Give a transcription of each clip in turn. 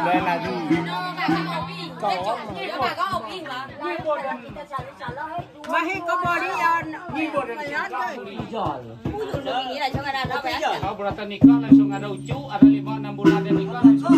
lên là gì mà hết có bò đi ni boleh Ini lah cuma ada apa ya? kalau berata nikah langsung ada ucu ada 5-6 bulan dia nikah langsung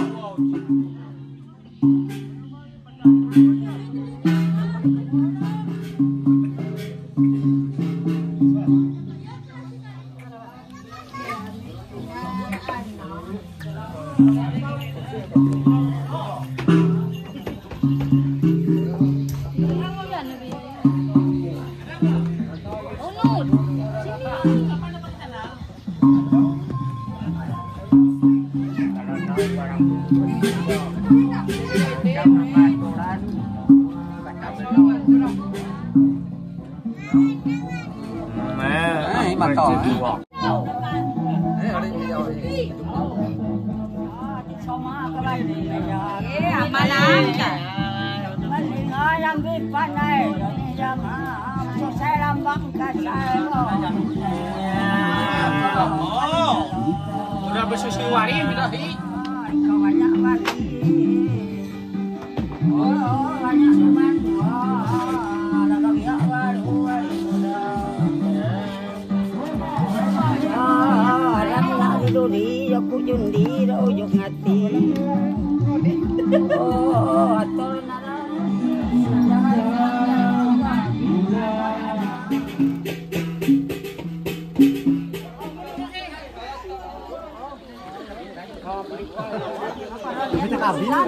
udah bersusu warin udah hi banyak lagi banyak teman ada kaya baru di aku jundi ujung hati oh atau nara kita kabilan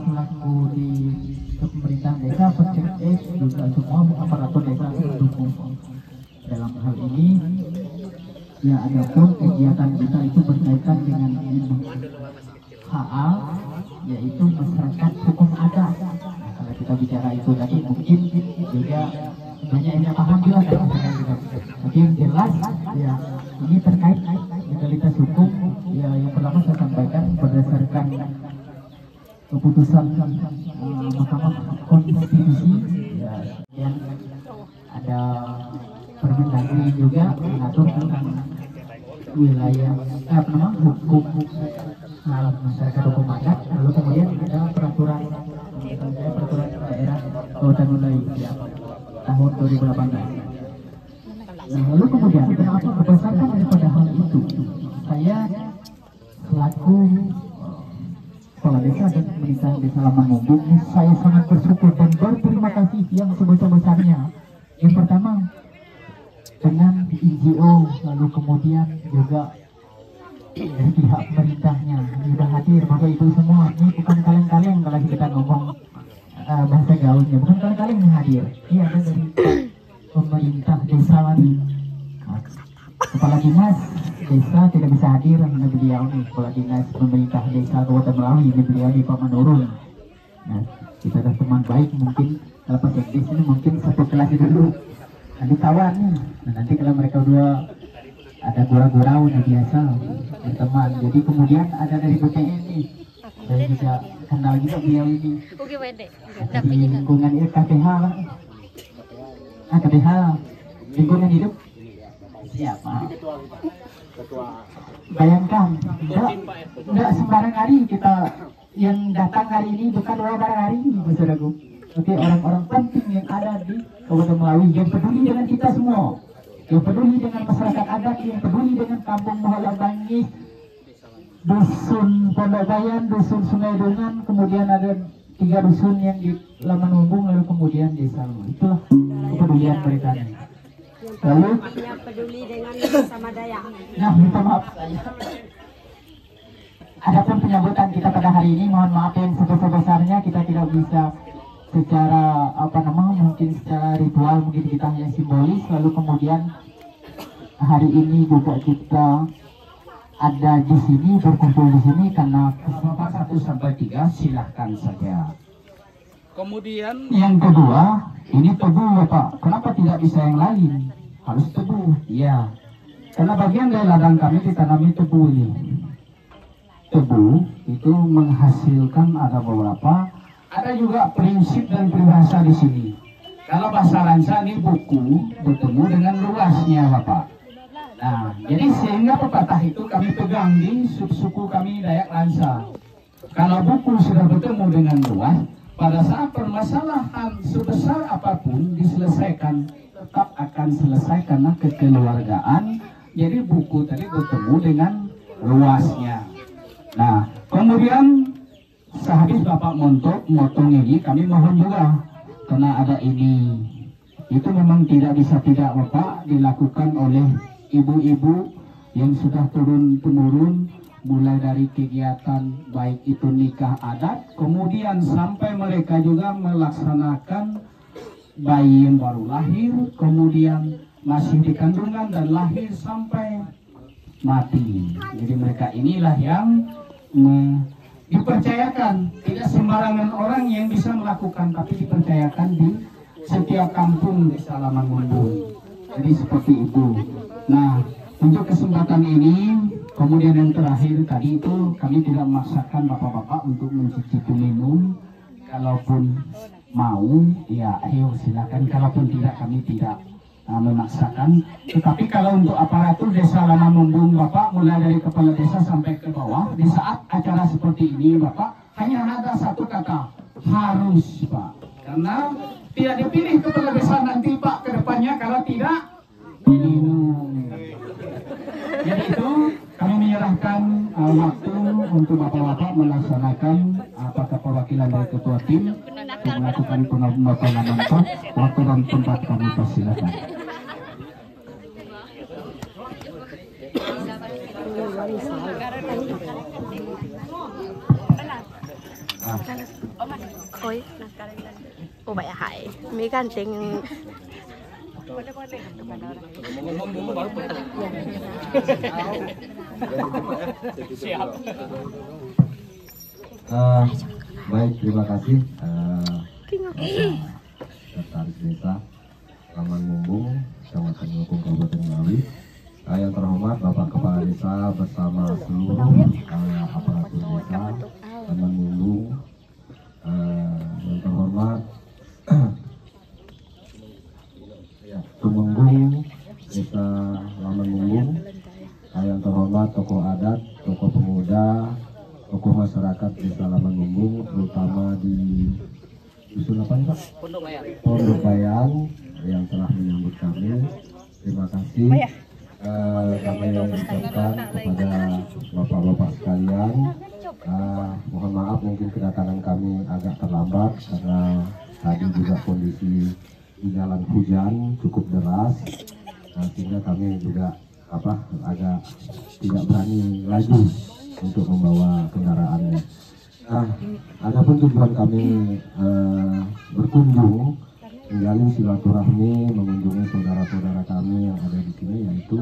selaku di pemerintahan desa, Percekdes juga semua aparatur desa mendukung dalam hal ini. Ya, adapun kegiatan kita itu berkaitan dengan HA, yaitu masyarakat hukum adat. Nah, kalau kita bicara itu tadi mungkin juga banyak yang paham juga kan, tapi yang jelas ya ini terkait legalitas hukum. Ya, yang pertama saya sampaikan berdasarkan keputusan Mahkamah Konstitusi ya, yang ada Permendagri juga mengatur tentang wilayah hukum masyarakat hukum adat. Lalu kemudian ada peraturan daerah Kota Nulai ya, tahun 2018. Nah, lalu kemudian kenapa berdasarkan daripada hal itu saya selaku kepala desa dan pemerintahan desa Lamangumbung, saya sangat bersyukur dan berterima kasih yang sebesar-besarnya. Yang pertama dengan NGO, lalu kemudian juga dari pihak pemerintahnya sudah hadir. Bapak Ibu semua, ini bukan kaleng-kaleng kalau kita ngomong bahasa gaulnya, bukan kaleng-kaleng yang hadir. Ini ada dari pemerintah desa lagi, kepala dinas desa tidak bisa hadir karena beliau nih, kepala dinas pemerintah desa Kabupaten Melawi ini beliau di Pak Manurung. Nah, kita ada teman baik mungkin kalau Pak Sekdes ini mungkin satu kelas dulu. Nanti kawan nih. Nah, nanti kalau mereka berdua ada gurau-gurau nah biasa berteman. Jadi kemudian ada dari BPN nih. Saya juga kenal juga beliau ini. Di lingkungan ini KPH Pak. KPH lingkungan hidup siapa? Bayangkan, enggak sembarang hari kita yang datang hari ini bukan orang hari ini, saudaraku. Oke, orang-orang penting yang ada di Kabupaten Melawi yang peduli dengan kita semua, yang peduli dengan masyarakat adat, yang peduli dengan kampung Mohola Bangis, dusun Pondok Bayan, dusun Sungai Dongan, kemudian ada 3 dusun yang di Laman Mumbung, lalu kemudian desa. Itulah kepedulian mereka. Lalu yang peduli dengan sama daya. Nah, minta maaf saya. Adapun penyambutan kita pada hari ini, mohon maaf yang sebesar-besarnya kita tidak bisa secara mungkin secara ritual, mungkin kita hanya simbolis. Lalu kemudian hari ini juga kita ada di sini, berkumpul di sini karena kesempatan 1 sampai 3 silahkan saja. Kemudian Yang kedua, ini tebu ya Pak. Kenapa tidak bisa yang lain? Harus tebu, ya. Karena bagian dari ladang kami ditanami tebu ini. Tebu itu menghasilkan ada beberapa, ada juga prinsip dan peribahasa di sini. Kalau bahasa Lansa ini buku bertemu dengan luasnya Bapak. Nah, jadi sehingga pepatah itu kami pegang di suku kami Dayak Lansa. Kalau buku sudah bertemu dengan luas, pada saat permasalahan sebesar apapun diselesaikan, tetap akan selesai karena kekeluargaan. Jadi buku tadi bertemu dengan luasnya. Nah, kemudian sehabis Bapak motong ini, kami mohon juga karena ada ini, itu memang tidak bisa tidak Bapak dilakukan oleh ibu-ibu yang sudah turun-temurun, mulai dari kegiatan baik itu nikah adat, kemudian sampai mereka juga melaksanakan bayi yang baru lahir, kemudian masih di kandungan dan lahir sampai mati. Jadi mereka inilah yang dipercayakan, tidak sembarangan orang yang bisa melakukan, tapi dipercayakan di setiap kampung di Salaman Mumbung. Jadi seperti itu. Nah, untuk kesempatan ini, kemudian yang terakhir tadi itu kami tidak memaksakan bapak-bapak untuk mencicipi minum. Kalaupun mau, ya ayo silakan. Kalaupun tidak, kami tidak memaksakan. Tetapi kalau untuk aparatur desa Laman Mumbung Bapak, mulai dari kepala desa sampai ke bawah, di saat acara seperti ini Bapak, hanya ada satu kata, harus Pak. Karena tidak dipilih kepala desa nanti Pak ke depannya kalau tidak minum. Jadi itu kami menyerahkan waktu untuk bapak-bapak melaksanakan apakah perwakilan dari ketua tim untuk melakukan pengamanan waktu dan tempat kami persilakan. Ôi, ô vậy hại mấy cái anh tiền Baik, terima kasih Sekretaris Desa Laman Mumbung, Kecamatan Ngokung, Kabupaten Melawi. Yang terhormat Bapak Kepala Desa bersama seluruh aparatur desa Laman Mumbung. Yang terhormat Tumenggung Desa Laman Mumbung. Yang terhormat tokoh adat, tokoh pemuda, tokoh masyarakat Desa Laman Mumbung, terutama di dusun apa nih Pak? Pondok Bayan yang telah menyambut kami. Terima kasih. Kami mengucapkan kepada bapak-bapak sekalian, mohon maaf mungkin kedatangan kami agak terlambat karena tadi juga kondisi di jalan hujan cukup deras, sehingga kami juga agak tidak berani lagi untuk membawa kendaraannya. Adapun tujuan kami berkunjung menjalin silaturahmi, mengunjungi saudara-saudara kami yang ada di sini, yaitu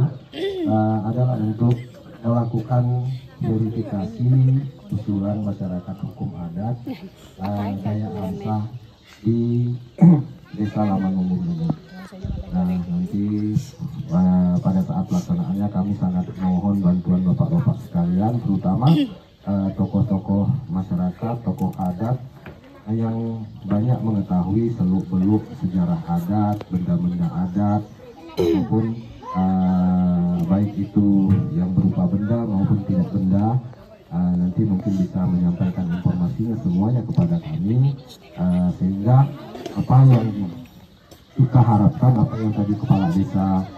adalah untuk melakukan verifikasi usulan masyarakat hukum adat Daya Amsah di Desa Lamangumbung ini. Nah, nanti pada saat pelaksanaannya kami sangat mohon bantuan bapak-bapak sekalian, terutama tokoh-tokoh masyarakat, tokoh adat yang banyak mengetahui seluk-beluk sejarah adat, benda-benda adat, maupun baik itu yang berupa benda maupun tidak benda. Nanti mungkin bisa menyampaikan informasinya semuanya kepada kami, sehingga apa yang kita harapkan, apa yang tadi kepala desa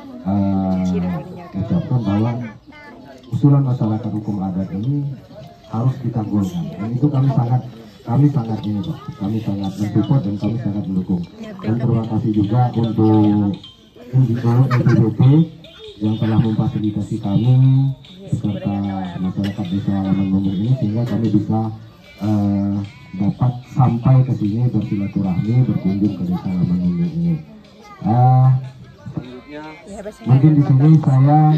ucapkan, bahwa usulan masyarakat hukum adat ini harus kita golkan, dan itu kami sangat ini Pak, kami sangat mensupport dan kami sangat mendukung. Dan terima kasih juga untuk NPWP yang telah memfasilitasi kami beserta masyarakat Desa Lamangumbung ini, sehingga kami bisa dapat sampai ke sini bersilaturahmi, berkunjung ke Desa Lamangumbung ini. Mungkin di sini saya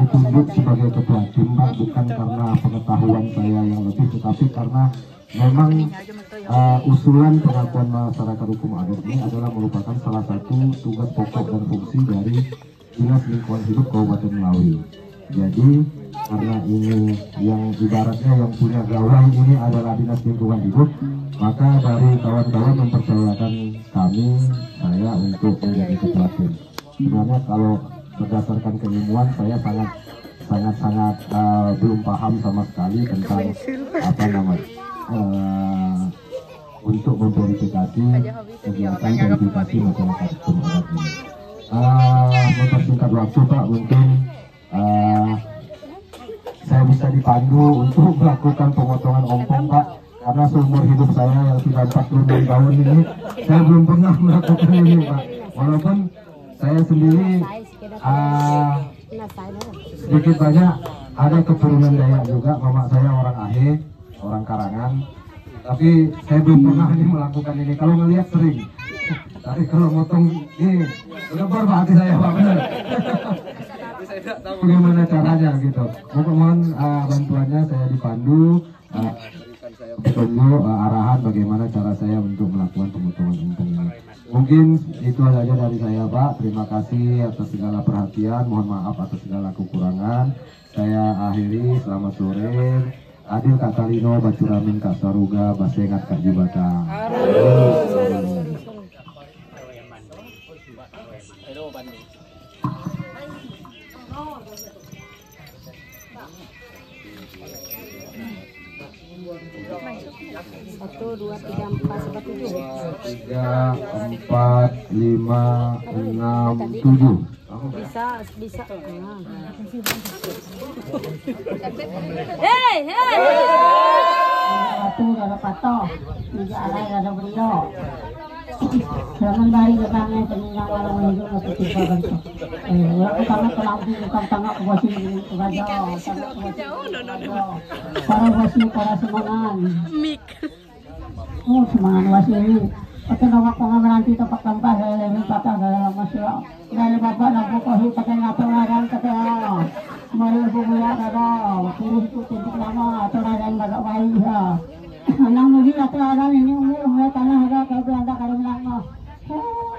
ditunjuk sebagai ketua tim, Pak, bukan karena pengetahuan saya yang lebih, tetapi karena memang usulan pengakuan masyarakat hukum adat ini adalah merupakan salah satu tugas pokok dan fungsi dari Dinas Lingkungan Hidup Kabupaten Melawi. Jadi karena ini yang ibaratnya yang punya gawai ini adalah Dinas Lingkungan Hidup, maka dari kawan-kawan mempercayakan saya untuk menjadi ketua tim. Sebenarnya kalau berdasarkan keilmuan saya sangat belum paham sama sekali tentang apa namanya untuk memverifikasi kegiatan verifikasi masyarakat hukum adat ini. Mempersingkat waktu Pak, mungkin saya bisa dipandu untuk melakukan pemotongan ompong Pak, karena seumur hidup saya yang sudah 46 tahun ini saya belum pernah melakukan ini Pak. Walaupun saya sendiri sedikit banyak ada keturunan Dayak juga, mama saya orang Ahe, orang Karangan, tapi saya belum pernah ini melakukan ini. Kalau ngelihat sering, tapi kalau motong ini lebar Pak hati saya Pak, benar. Bagaimana caranya gitu, mohon bantuannya, saya dipandu, tunggu arahan bagaimana cara saya untuk melakukan pemotongan ompong ini. Mungkin itu saja dari saya Pak. Terima kasih atas segala perhatian, mohon maaf atas segala kekurangan. Saya akhiri, selamat sore. Adil Kak Kalino, Bacuramin Kak Saruga, Basengat Kak Jubata. Satu, dua, tiga, empat, sampai 7. 3, 4, 5, 6, 7. Bisa. Hei. Satu ada patoh, tiga alai ada beliau. Jangan dari belakangnya peninggal malam minggu atau tiga bentuk. Aku sangat terlalu tangkap kuasi raja, para kuasi para semangan. Semangan kuasi ini. Pakai nama pengambilan kita pakai tempat dari patah dalam masalah. Dari bapak dan pokoknya pakai ngaturan kata mari bubuya ada pilih itu titik nama atau ada yang agak baik ya. Anak mungkin atau ada ini umur tanah ada kalau anda kalau bilang mah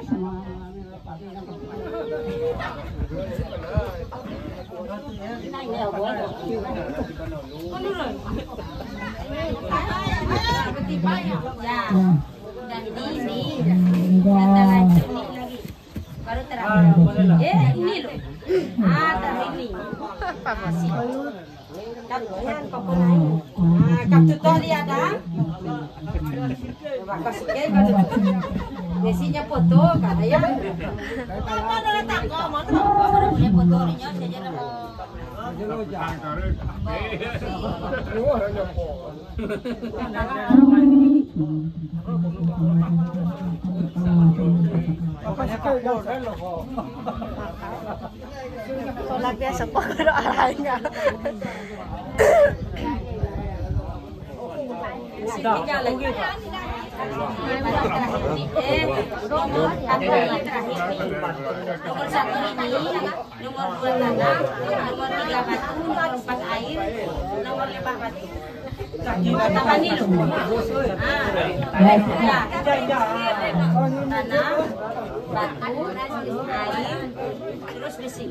semangat tapi baru terakhir. Ini loh. Ini. Kapten kok naik. Kapten tuh lihat dah. Kasih ke baru. Desinya foto kada ya. Mana letak kok mau baru boleh fotonya saja nama. Soalnya biasa kok ada arahnya. Sini lagi. Nomor 1 ini terakhir. Nomor 1 ini, nomor 2 tanah, nomor 3 batu, nomor 4 air, nomor 5 batu. Tambah nih loh. Ya. Tanah, batu, air, terus besi.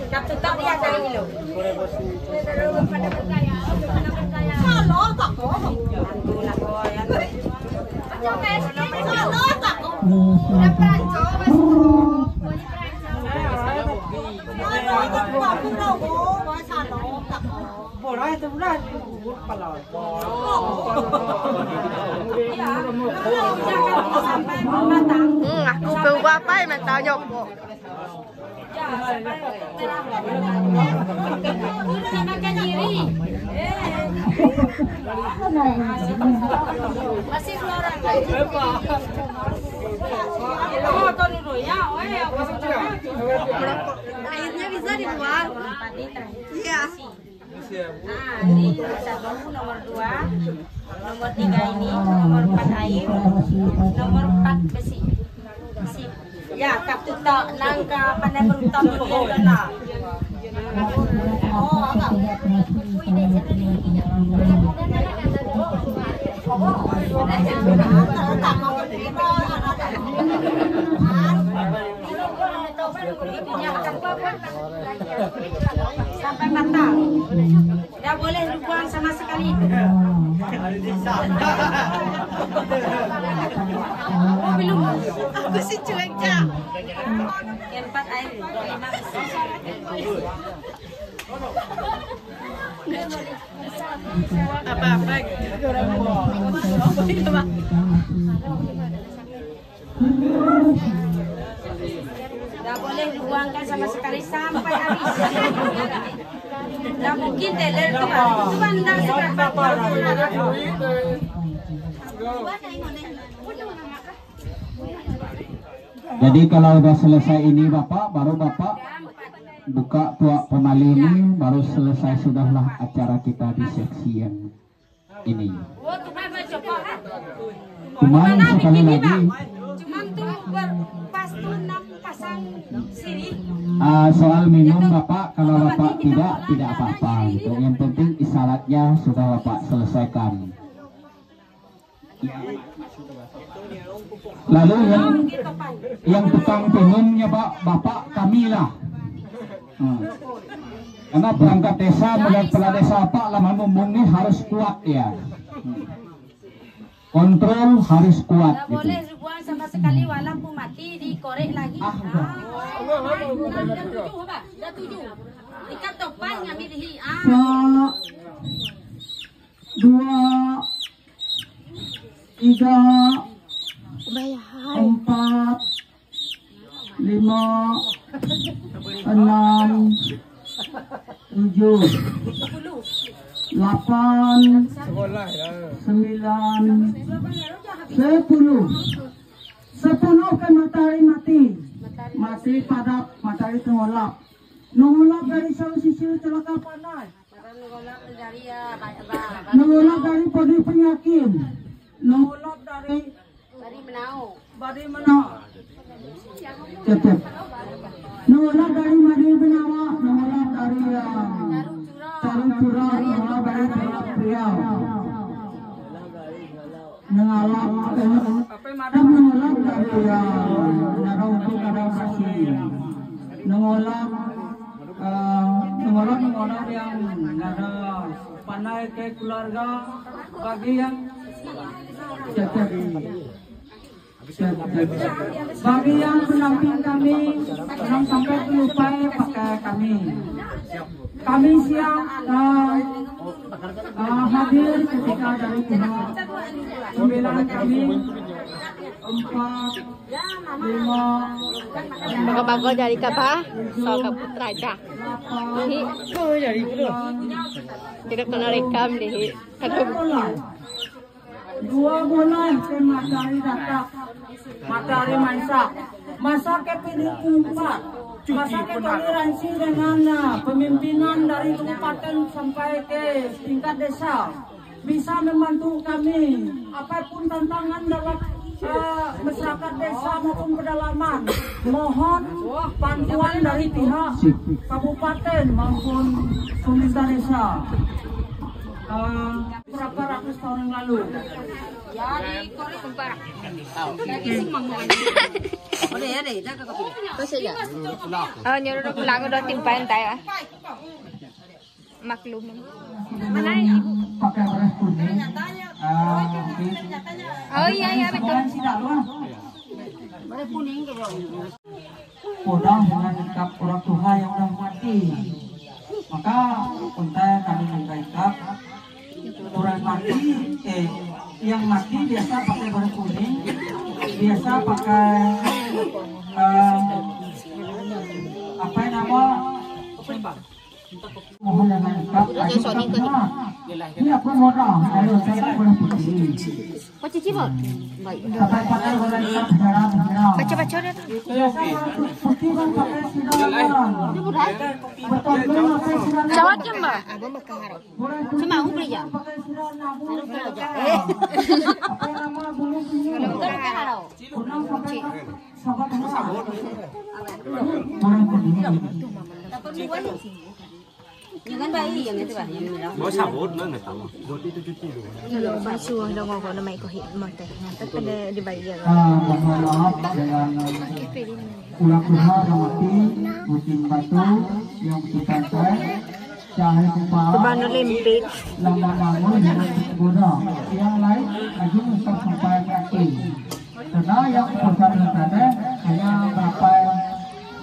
Kap tutup dia kali ini loh. Salah tak kok? Alhamdulillah kok ya. Salah tak kok? Aku berubah apa yang tahu nyopok. Makan diri. Masih keluaran lagi. Airnya bisa dibuang. Iya. Nah, ini nomor 2, nomor 3 ini, nomor 4 air, nomor 4 besi. Ya, kap tutok nangka pandai berutang dulu lah. Oh, agak. Sampai patah. Tidak boleh dibuang sama sekali. Belum. Aku sih cuek aja. Yang 4 air, 5 besi. Apa-apa. Tidak boleh dibuangkan sama sekali sampai habis. Tidak mungkin teler itu kan tidak seberapa. Jadi kalau udah selesai ini Bapak, baru Bapak buka tuak pemali ini, baru selesai sudahlah acara kita di seksi yang ini. Cuman sekali lagi, Cuman tuh berpas tuh 6 pasang sini. soal minum Bapak, kalau Bapak tidak apa-apa gitu. Yang penting isyaratnya sudah Bapak selesaikan. Lalu yang tukang minumnya Bapak kamilah. Karena perangkat desa melihat kepala desa Pak lama ngomongnya harus kuat ya. Kontrol harus kuat. Tidak boleh dibuang sama sekali walaupun mati dikorek lagi. Dah 7. Ikat topan ngambil di 2, 3, 4, 5, 6, 7, 8, 9, 10. 10 kan matahari mati padam, matahari tengolap. Nengolap dari salah sisi celaka panas. Nengolap dari padi penyakit. Nengolap dari Badi Menau. Cepat. Nengolap dari Badi Menau, nengolap dari Tarum Curang, nengolap dari Priau. Nengolap dari Narau Kasih. Nengolap yang ada pandai ke keluarga, bagi yang bagi yang pendamping kami, jangan sampai terlupai pakai kami. Kami siap hadir ketika dari pihak pembela kami 4, 5, Bago dari kapa, so ka putra aja. Tidak kena rekam deh. Dua bulan ke matahari datang, matahari masa ke PD4, masa ke toleransi dengan pemimpinan dari kabupaten sampai ke tingkat desa. bisa membantu kami apapun tantangan dalam masyarakat desa maupun pedalaman. Mohon bantuan dari pihak kabupaten maupun pemerintah desa. Berapa ratus tahun yang lalu. Oh, nyuruh pulang udah timpain tay. Maklum. Mana ibu? Pakai beras kuning. Oh iya betul. Podang dengan ikat orang tua yang udah mati. Maka unta kami minta ikat orang mati. Yang mati biasa pakai beras kuning. Biasa pakai apa nama? Mohon dengan ikat. Ini aku mau tahu. Kalau saya beras putih. Kau cici bot? Pakai beras ikat merah. Baca dia tuh. Putih kan pakai sinar. Jawab jam ba? Cuma aku beli jam. Jangan bayi yang itu bah, yang merah. Mau sabut mana tahu. Basuh dong aku namai ko hit mo teh. Tapi dibayar. Mohon maaf dengan ulang rumah yang mati, musim batu yang kita teh, cahaya kumpul, Bano limpit. lama bangun dengan guna. Yang lain lagi untuk sampai kaki. Karena yang besar teh hanya berapa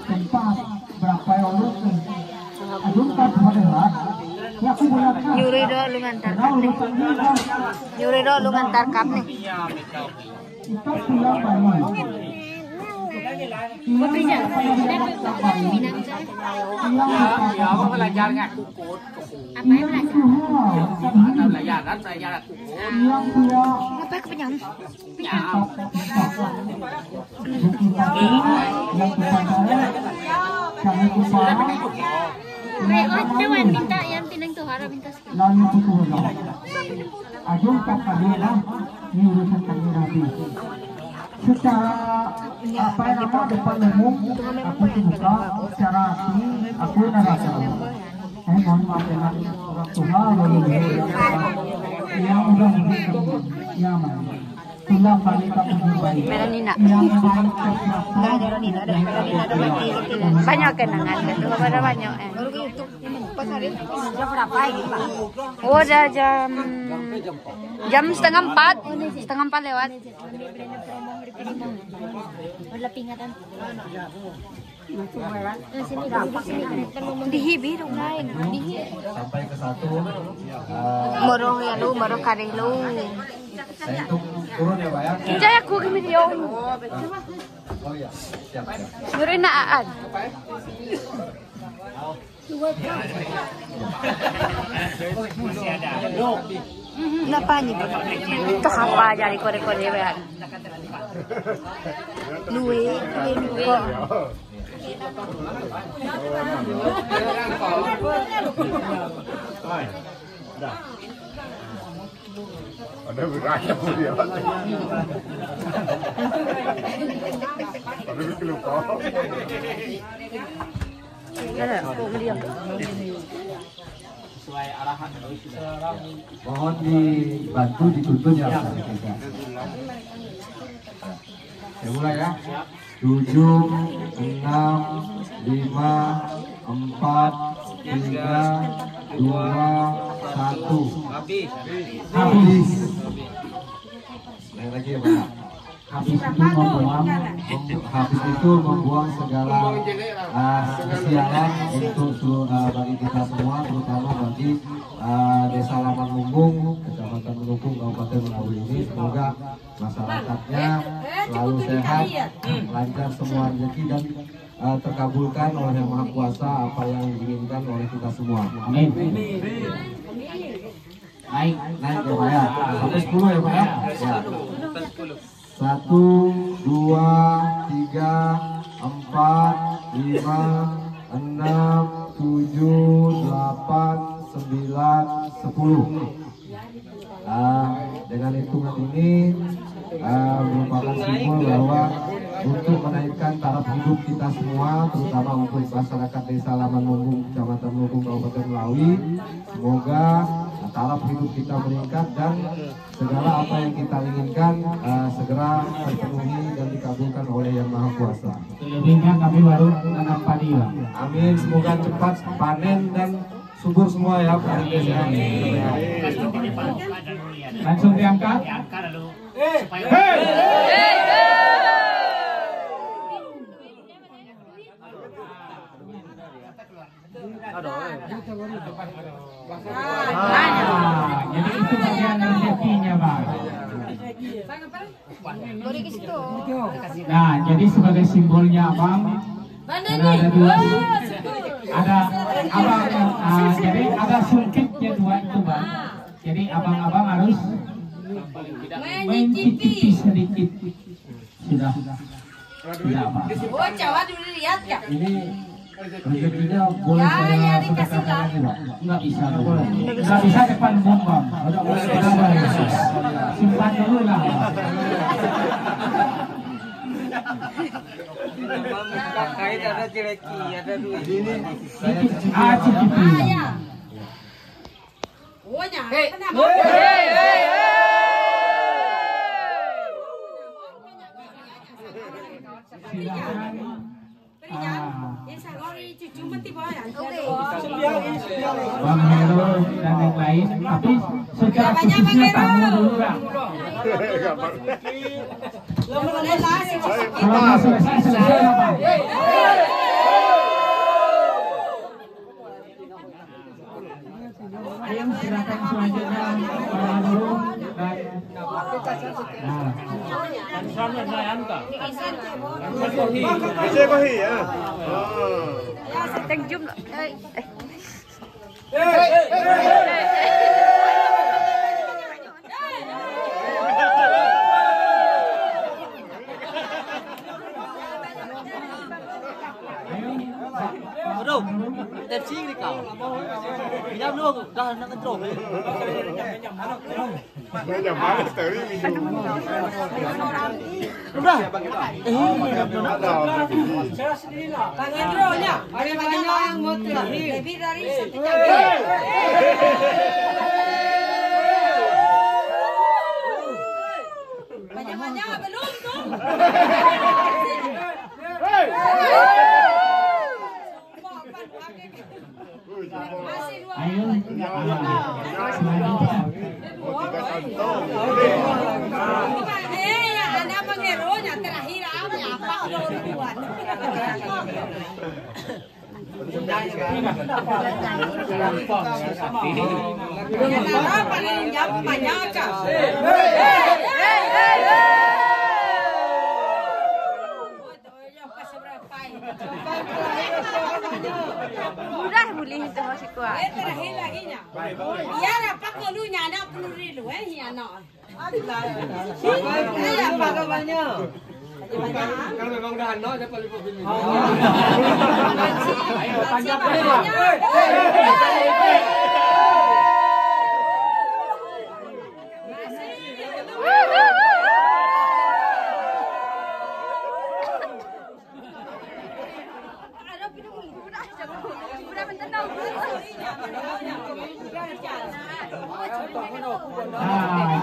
tempat, berapa urut. Adun kan padahal. Ya aku boleh. Yuri do lu ngantar kap nih. Yuri do lu ngantar kap nih. Kita pulang banyak. Ya, apa belajar nggak kukut? Apa yang belajar? Ada belajar kukut. Apa kepenyam? Dewan minta yang tinang tuh harap minta sekali. Lalu betul lah. Ajung tak kadilah ini urusan kami nanti. Secara apa yang nama depan umum aku terbuka, secara hati aku neraka. Mohon maaf dengan orang tua lalu yang udah memberikan nyaman. Tulang kali kamu baik. Melanina. Yang baik Nggak ada Ronina, ada Melanina, ada mati. Banyak kenangan gitu, ada banyak. Jam berapa ini, Pak? Oh, udah jam setengah 4 lewat. Di hibi dong lain. Sampai ke satu. Moro ya lu, moro kare lu. Saya turun ya Pak ya. Jaya aku kami dia. Oh iya, siap. Yuri naan. Napa ni? Itu apa jadi kore-kore bean? Luwe kok. Ada beraya dia. Ada lupa. Sesuai arahan dari sudah. Mohon dibantu dituntun ya Pak. Ya mulai ya. 7, 6, 5, 4, 3, 2, 1. Habis. Lagi ya Pak. Habis itu membuang segala kesialan untuk bagi kita semua, terutama bagi Desa Laman Lumbung, Kecamatan Melupung, Kabupaten Mentawai ini. Semoga masyarakatnya selalu sehat, lancar semua rezeki dan terkabulkan oleh Yang Maha Kuasa apa yang diinginkan oleh kita semua. Amin. Naik ya Pak ya. Sampai 10 ya Pak ya. 1, 2, 3, 4, 5, 6, 7, 8, 9, 10. Dengan hitungan ini merupakan simbol bahwa untuk menaikkan taraf hidup kita semua, terutama untuk masyarakat Desa Laman Mumbung, Kecamatan Mumbung, Kabupaten Melawi, semoga taraf hidup kita meningkat dan segala apa yang kita inginkan segera terpenuhi dan dikabulkan oleh Yang Maha Kuasa. Selebihnya kami baru menanam padi, Pak. Amin, semoga cepat panen dan subur semua ya Pak. Langsung diangkat. Jadi itu bagian rezekinya, Pak. Nah, jadi sebagai simbolnya Abang, karena ada dua, ada abang, jadi ada sungkitnya dua itu, Bang. Jadi abang-abang harus mencicipi sedikit. Sudah, Pak. Oh, Jawa dulu lihat ya. Ini rezekinya boleh saya sedekahkan lagi Pak? Nggak bisa, nggak bisa depan umum, Bang. Simpan dulu lah. Kait ada cireki, ada duit. Cicipi. Oh, nya. Kenapa? Bang Hero dan yang lain, tapi secara khususnya tamu dulu lah. Kalau selesai lah, Bang. Ayo silakan selanjutnya Bang Hero dan Aduh, tepsi ni kau. Minum dulu, dah nak ngetrok. Banyak mana tadi minum. Udah. Saya sendirilah. Bang Hendro nya. Ada banyak yang mau terakhir. Lebih dari setengah. Banyak-banyak belum tuh. ayo Ya, ada Bang Hero nya terakhir apa duluan. Mudah boleh itu masih kuat. Terakhir lagi nya. Ya dapat dulunya ada perlu dulu ya no. Ya pakai banyak. Kalau memang dah anak siapa lupa pilih. Ayo panjang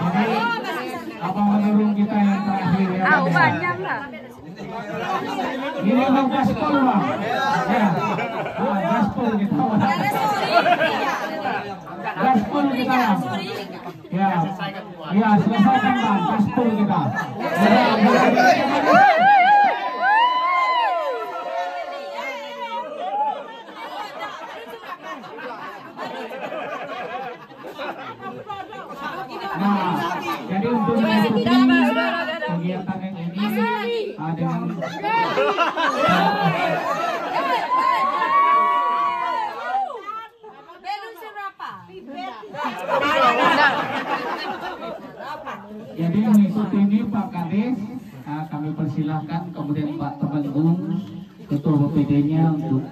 jadi abang menurun kita yang terakhir ya. Banyak lah. Ini abang gaspol, Bang. Ya, gaspol kita. Gaspol kita. Ya, ya selesaikan, Bang. Gaspol kita. Nah, jadi untuk mengikuti kegiatan yang ini dengan belum seberapa. jadi mengikuti ini Pak Kades, kami persilahkan kemudian Pak Temenggung Ketua BPD-nya untuk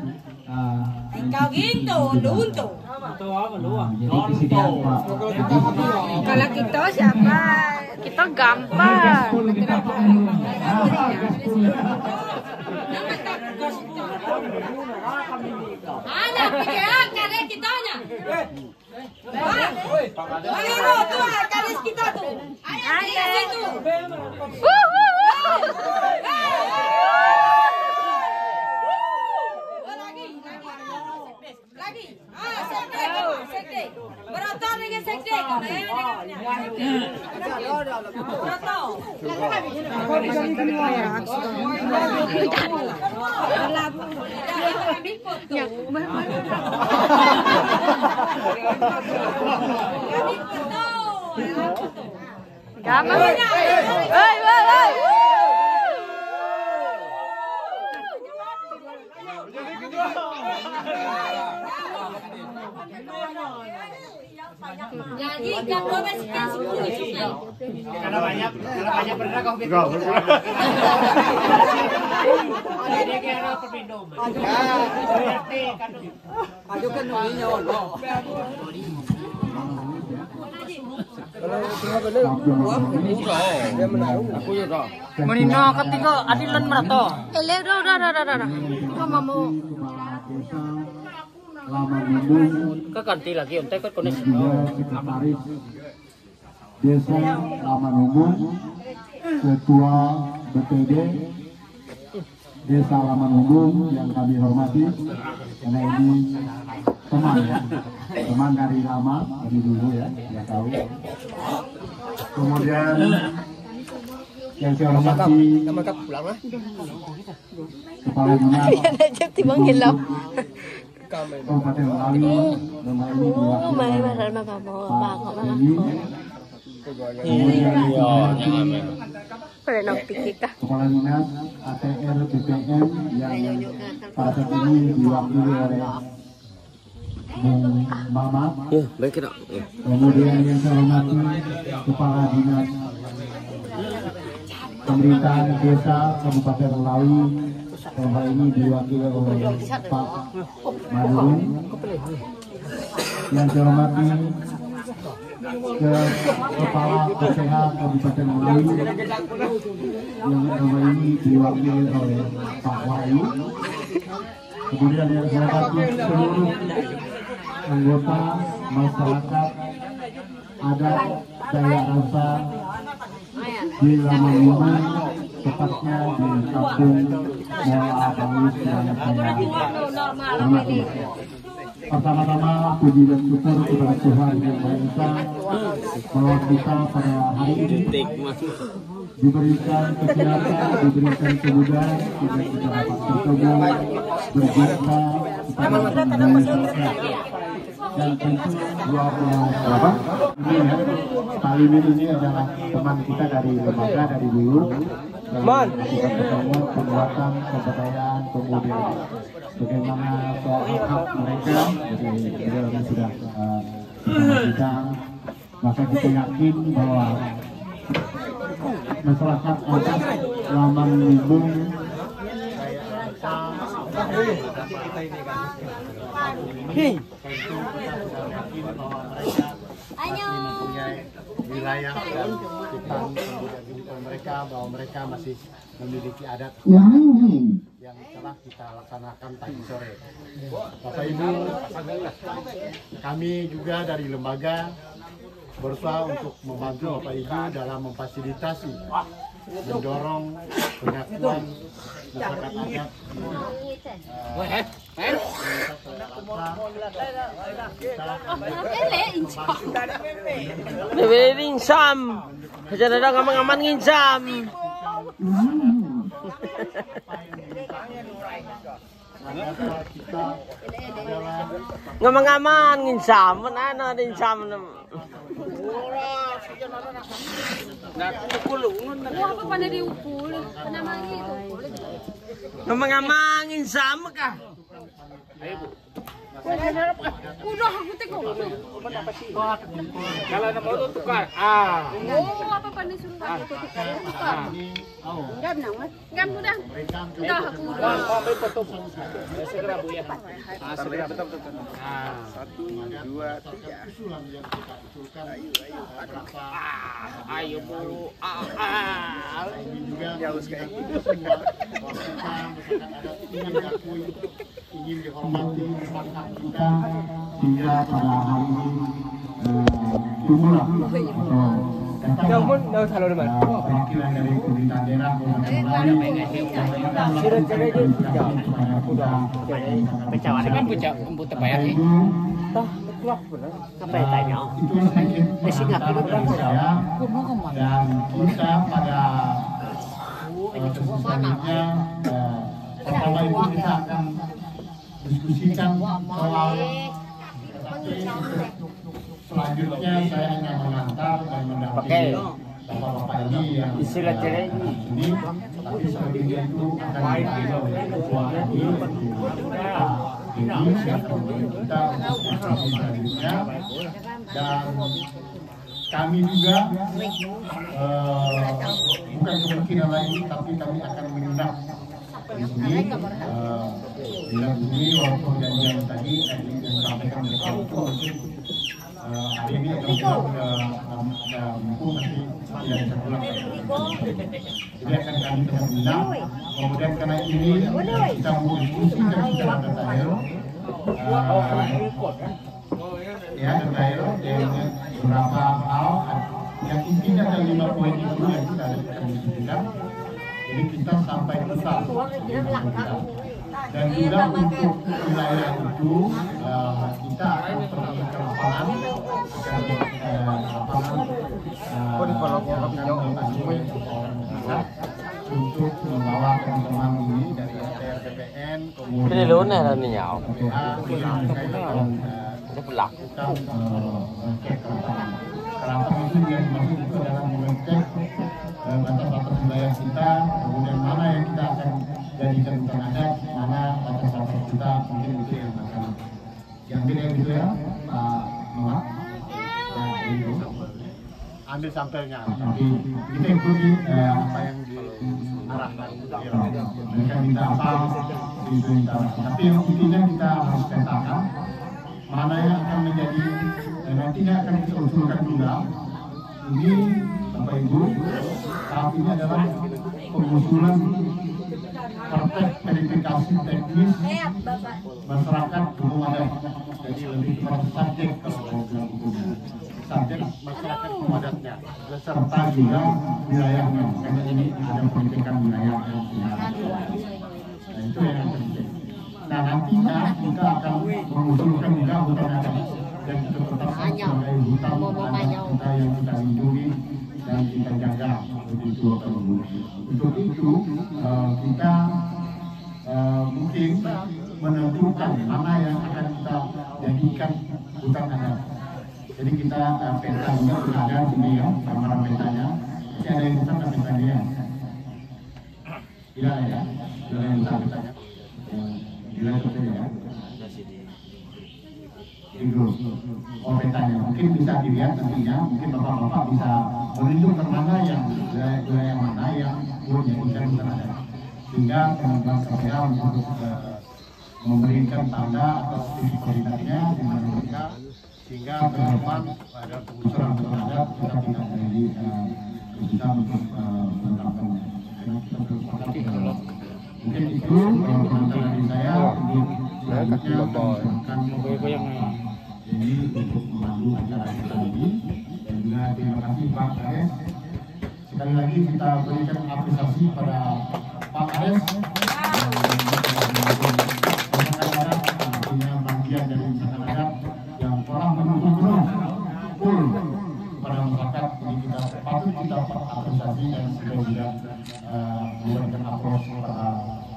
Kau gitu, untuk. Jadi kesediaan Pak. Kalau kita siapa? Kita gampang. Anak pikiran karena kitanya. Ayo tuh garis kita tuh. Ayo situ. Lagi. Sekde. Berotot dengan sekde. Jadi ikan dua sekian 10 Karena banyak benar kau pikir. Dia kira perpindo. Ayo kan ini ono. Menino ketiga adilan merato. Udah. Kamu mau Laman Lumbung Ke ganti lagi untuk ikut koneksi. juga sekretaris Desa Laman Lumbung, Ketua BPD Desa Laman Lumbung yang kami hormati, karena ini teman ya, teman dari lama, dari dulu ya, tidak tahu. Kemudian yang saya hormati Kepala Dinas Kabupaten Melawi, Lemah ini diwakili oleh Pak Ini. Kemudian Kepala Dinas ATR BPM yang pada saat ini diwakili oleh Bung Mamat. Kemudian yang saya hormati Kepala Dinas Pemerintahan Desa Kabupaten Melawi, Lemah ini diwakili oleh Pak Madun. Yang saya hormati Kepala KPH Kabupaten Melawi yang selama ini diwakili oleh Pak Wahyu. Kemudian yang saya hormati seluruh anggota masyarakat adat Dayak Rasa di Laman Lumbung, tepatnya di Kampung Muara Bangis yang saya hormati. Pertama-tama puji dan syukur kepada Tuhan Yang Maha Esa bahwa kita pada hari ini diberikan kesehatan, diberikan kemudahan, kita dapat bertemu, berjumpa, dan tentu Talimin ini adalah teman kita dari lembaga dari dulu. Melakukan pertemuan, penguatan, kebudayaan, kemudian bagaimana soal hak mereka, jadi beliau sudah bincang, maka kita yakin bahwa masyarakat adat Laman Lumbung wilayah dan hutan kemudian mereka bahwa mereka masih memiliki adat yang telah kita laksanakan tadi sore. Bapak Ibu, kami juga dari lembaga berusaha untuk membantu Bapak Ibu dalam memfasilitasi, mendorong pengakuan masyarakat adat Nginsam. Kajian ada ngaman nginsam. Ngaman nginsam, mana nginsam. Apa pada diukul? Kenapa gitu? Ngaman nginsam kah? Udah aku tengok. Kalau nak mau tukar. Oh, apa pada suruh aku tukar? Tukar. Enggak nama. Ngam udah. Udah aku. Segera Bu ya. Segera betul. Nah, 1, 2, 3. Ayo Bu. Jauh sekali. Ingin dihormati kita sehingga pada hari ini tumbuhlah atau perwakilan dari pemerintah daerah kan buta bayar ya. sampai tanya itu sedikit pengalaman saya dan kita pada selanjutnya pertama itu kita akan diskusikan soal selanjutnya saya hanya mengantar dan mendampingi bapak-bapak ini yang istilah ini, tapi sebelumnya itu akan diambil oleh ketua ini kita selanjutnya dan kami juga bukan kemungkinan lain tapi kami akan menginap di sini ini walaupun janjian tadi yang disampaikan mereka itu mungkin hari ini akan mampu nanti tidak bisa pulang jadi akan kami tetap menginap kemudian karena ini kita mau diskusikan secara detail ya detail dengan beberapa hal yang intinya ada 5 poin itu yang kita akan diskusikan. Jadi kita sampai total dan juga untuk wilayah itu kita akan pergi ke lapangan untuk membawa teman-teman ini dari RPPN kemudian Keraton itu yang dimaksud itu adalah mengecek batas-batas wilayah kita, kemudian mana yang kita akan jadikan hutan adat, mana batas-batas kita mungkin itu yang akan diambil yang gitu ya, Pak Muhammad. Nah, itu ambil sampelnya, tapi kita ikuti apa yang diarahkan. Mereka minta apa, itu minta apa. Tapi yang intinya kita harus petakan mana yang akan menjadi nantinya akan kita usulkan juga. Ini Bapak Ibu, tahap ini adalah pengusulan praktek verifikasi teknis masyarakat hukum adat. Jadi lebih kepada subjek subjek masyarakat hukum adatnya, beserta juga wilayahnya. Karena ini ada pendidikan wilayah. Nah itu yang penting. Nah nantinya kita akan mengusulkan juga hutan adat dan kita tetapkan sebagai hutan adat kita yang kita lindungi dan kita jaga untuk untuk itu kita mungkin menentukan mana yang akan kita jadikan hutan adat. Jadi kita peta juga sudah ada sini ya gambaran petanya. Jadi ada yang bukan petanya. Tidak ya, tidak yang bukan petanya. Tidak petanya ya. Oh petanya mungkin bisa dilihat nantinya, mungkin bapak-bapak bisa menunjukkan mana yang wilayah mana yang menjadikan hutan adat, sehingga teman-teman saya untuk memberikan tanda atau titik koordinatnya dengan mereka, sehingga ke depan pada pengusuran hutan adat kita tidak menjadi kesulitan untuk menetapkannya. Mungkin itu komentar dari saya untuk selanjutnya ini untuk memandu acara kita ini, dan juga terima kasih Pak Ares. Sekali lagi kita berikan apresiasi pada Pak Ares punya bagian dari masyarakat yang telah mendukung full pada masyarakat. Ini kita patut kita apresiasi dan juga memberikan aplaus kepada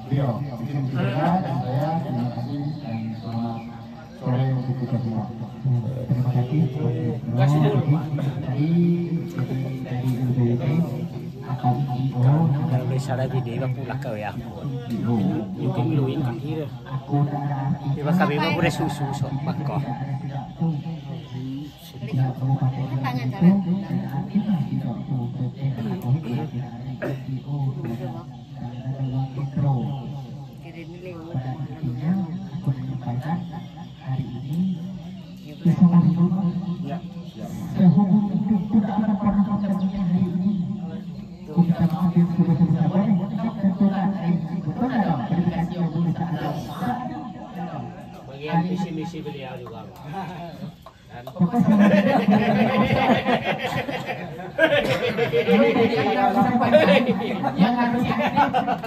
beliau. Mungkin saya dan saya terima kasih dan selamat sore untuk kita semua. Terima kasih. Kalau bisa lagi dia pulang kau ya. Mungkin luin kaki deh. Tiba kami mau boleh susu sok bakal. mikro. Pada intinya aku menyampaikan hari ini bersama hidup sehubung hidup tidak akan pernah terjadi hari ini. Kita mengambil sudah boleh tentukan betul dong verifikasi yang boleh ada. Bagian visi-misi beliau juga. Yang harus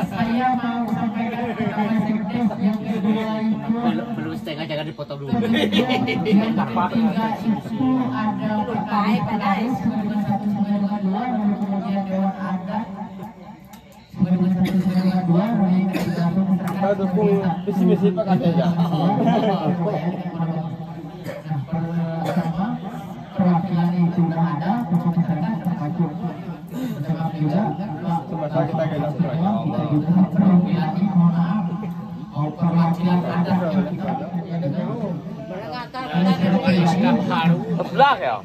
saya mau sampaikan kepada sekdes yang kedua itu Belum setengah, jangan dipotong dulu. yang ketiga itu ada pertanyaan pada sebagai satu sebagai dua lalu kemudian dewan adat sebagai satu sebagai dua lalu yang ketiga itu masyarakat dukung visi-misi Pak Kajaya. Pertama perwakilan yang sudah ada tokoh masyarakat termasuk sebab juga semasa kita gagal kita juga perwakilan mohon maaf perwakilan adat yang kita Belak ya.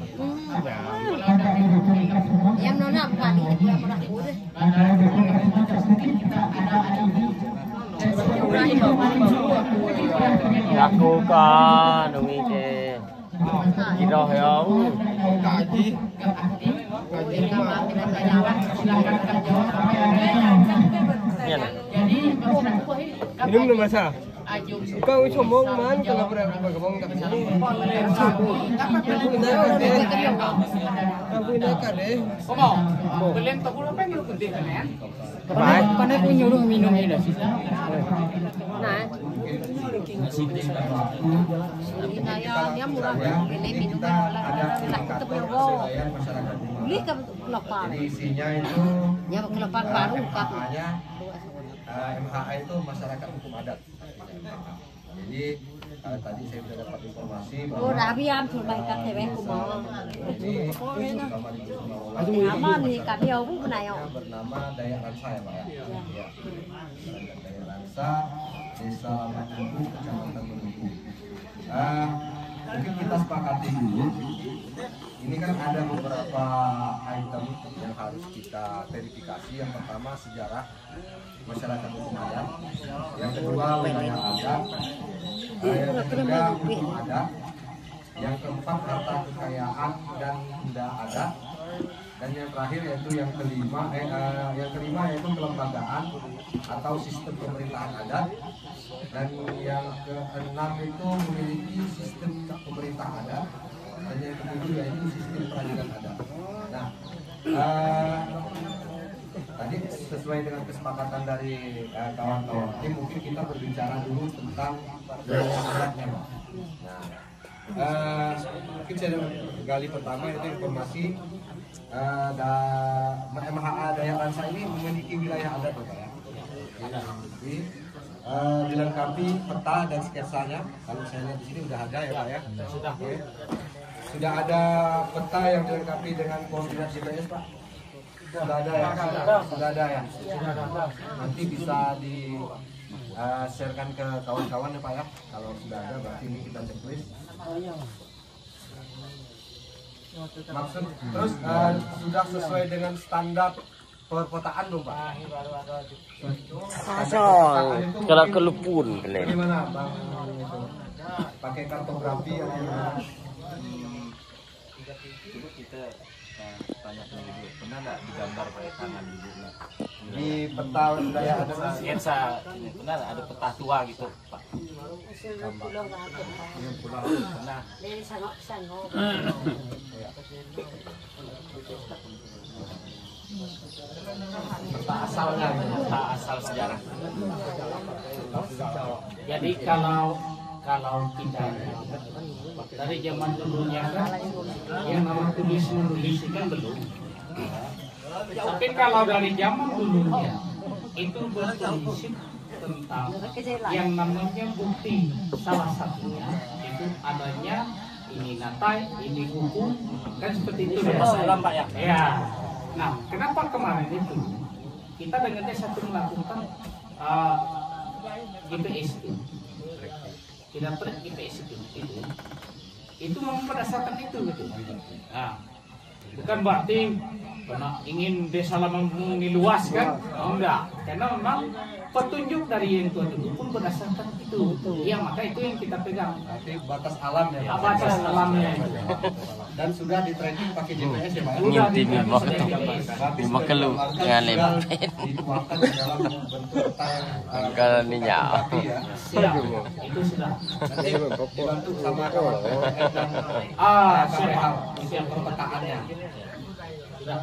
Yang nona kali pernah udah. Aku kan dong ini. Kira ya. Kaji. Minum nomor sah. Kau sombong man kalau bergabung tak bisa. Aku nak deh. Komo, belian toko apa yang penting kan ya? Pandai pun nyuruh minum ini dah. Nah. Dia murah. Ini minum lah tetap logo. Beli ke kelopar. Isinya itu Ya kelopar baru kan. MHA itu masyarakat hukum adat. Jadi tadi saya sudah dapat informasi bahwa Oh, Rabiam perbaikan TV kumo. ini Aman nih kami aku menayo. bernama Dayak Ransa ya Pak ya. Ya. Dayak Ransa, Desa Lamangumbu, Kecamatan Menunggu. Mungkin kita sepakati dulu. Ini kan ada beberapa item yang harus kita verifikasi. Yang pertama sejarah masyarakat hukum adat, yang kedua wilayah adat, yang ketiga hukum adat, yang keempat harta kekayaan dan benda adat, dan yang terakhir yaitu yang kelima yaitu kelembagaan atau sistem pemerintahan adat, dan yang keenam itu memiliki sistem pemerintah adat, dan yang ketujuh yaitu sistem peradilan adat. Nah, tadi sesuai dengan kesepakatan dari kawan-kawan tim, mungkin kita berbicara dulu tentang wilayah adatnya, Pak. Nah, mungkin saya gali pertama itu informasi MHA Dayak Ransa ini memiliki wilayah adat, Pak ya. Jadi dilengkapi peta dan sketsanya. Kalau saya lihat di sini sudah ada ya Pak ya. Sudah. Oke. Sudah ada peta yang dilengkapi dengan koordinat GPS Pak. Sudah ada ya. Sudah ada ya. Nanti bisa di sharekan ke kawan-kawan ya Pak ya. Kalau sudah ada berarti ini kita checklist. Maksud terus sudah sesuai dengan standar perkotaan dong Pak. Kalau kelupun kalian. Gimana Bang? Pakai kartografi atau gimana? Coba kita tanya dulu, pernah nggak digambar pakai tangan dulu? Di peta wilayah ada sketsa, pernah ada peta tua gitu Pak? Pernah. peta asalnya, Peta asal sejarah. Jadi kalau kita dari zaman dulunya kan yang nama tulis menulis kan belum. Tapi kalau dari zaman dulunya itu bertulis tentang yang namanya bukti, salah satunya itu adanya ini natai, ini hukum, kan seperti itu ya. Salam Pak ya. Ya. Nah, kenapa kemarin itu kita dengan desa itu melakukan GPS itu? Tidak per GPS itu memang berdasarkan itu gitu. Nah, bukan berarti karena ingin desa Lamanggung ini luas kan? Enggak, karena memang petunjuk dari yang tua dulu pun berdasarkan itu. Ya maka itu yang kita pegang. Berarti batas alam ya. Batas alamnya. Dan sudah di tracking pakai GPS ya Pak. Ngintip waktu. Makelu ngalem. Dituangkan di dalam bentuk peta yang Kalau ninya. Siap. Itu sudah. nanti dibantu sama kawan dan Siap. Siap pemetaannya. Sudah.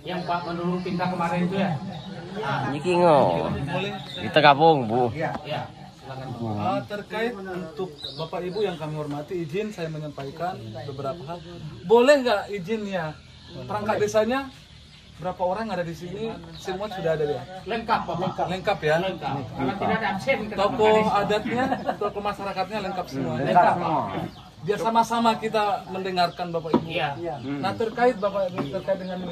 Yang Pak menurut pindah kemarin itu ya. Niki ngo. Kita gabung, Bu. Ya, silakan. Terkait untuk Bapak Ibu yang kami hormati, izin saya menyampaikan beberapa hal. Boleh nggak izinnya? Perangkat desanya berapa orang ada di sini? Semua sudah ada ya? Lengkap, Bapak. Lengkap ya? Lengkap. Kalau tidak ada absen, Tokoh adatnya, tokoh masyarakatnya lengkap semua. Lengkap. Biar sama-sama kita mendengarkan Bapak Ibu. Iya. Nah terkait Bapak Ibu terkait dengan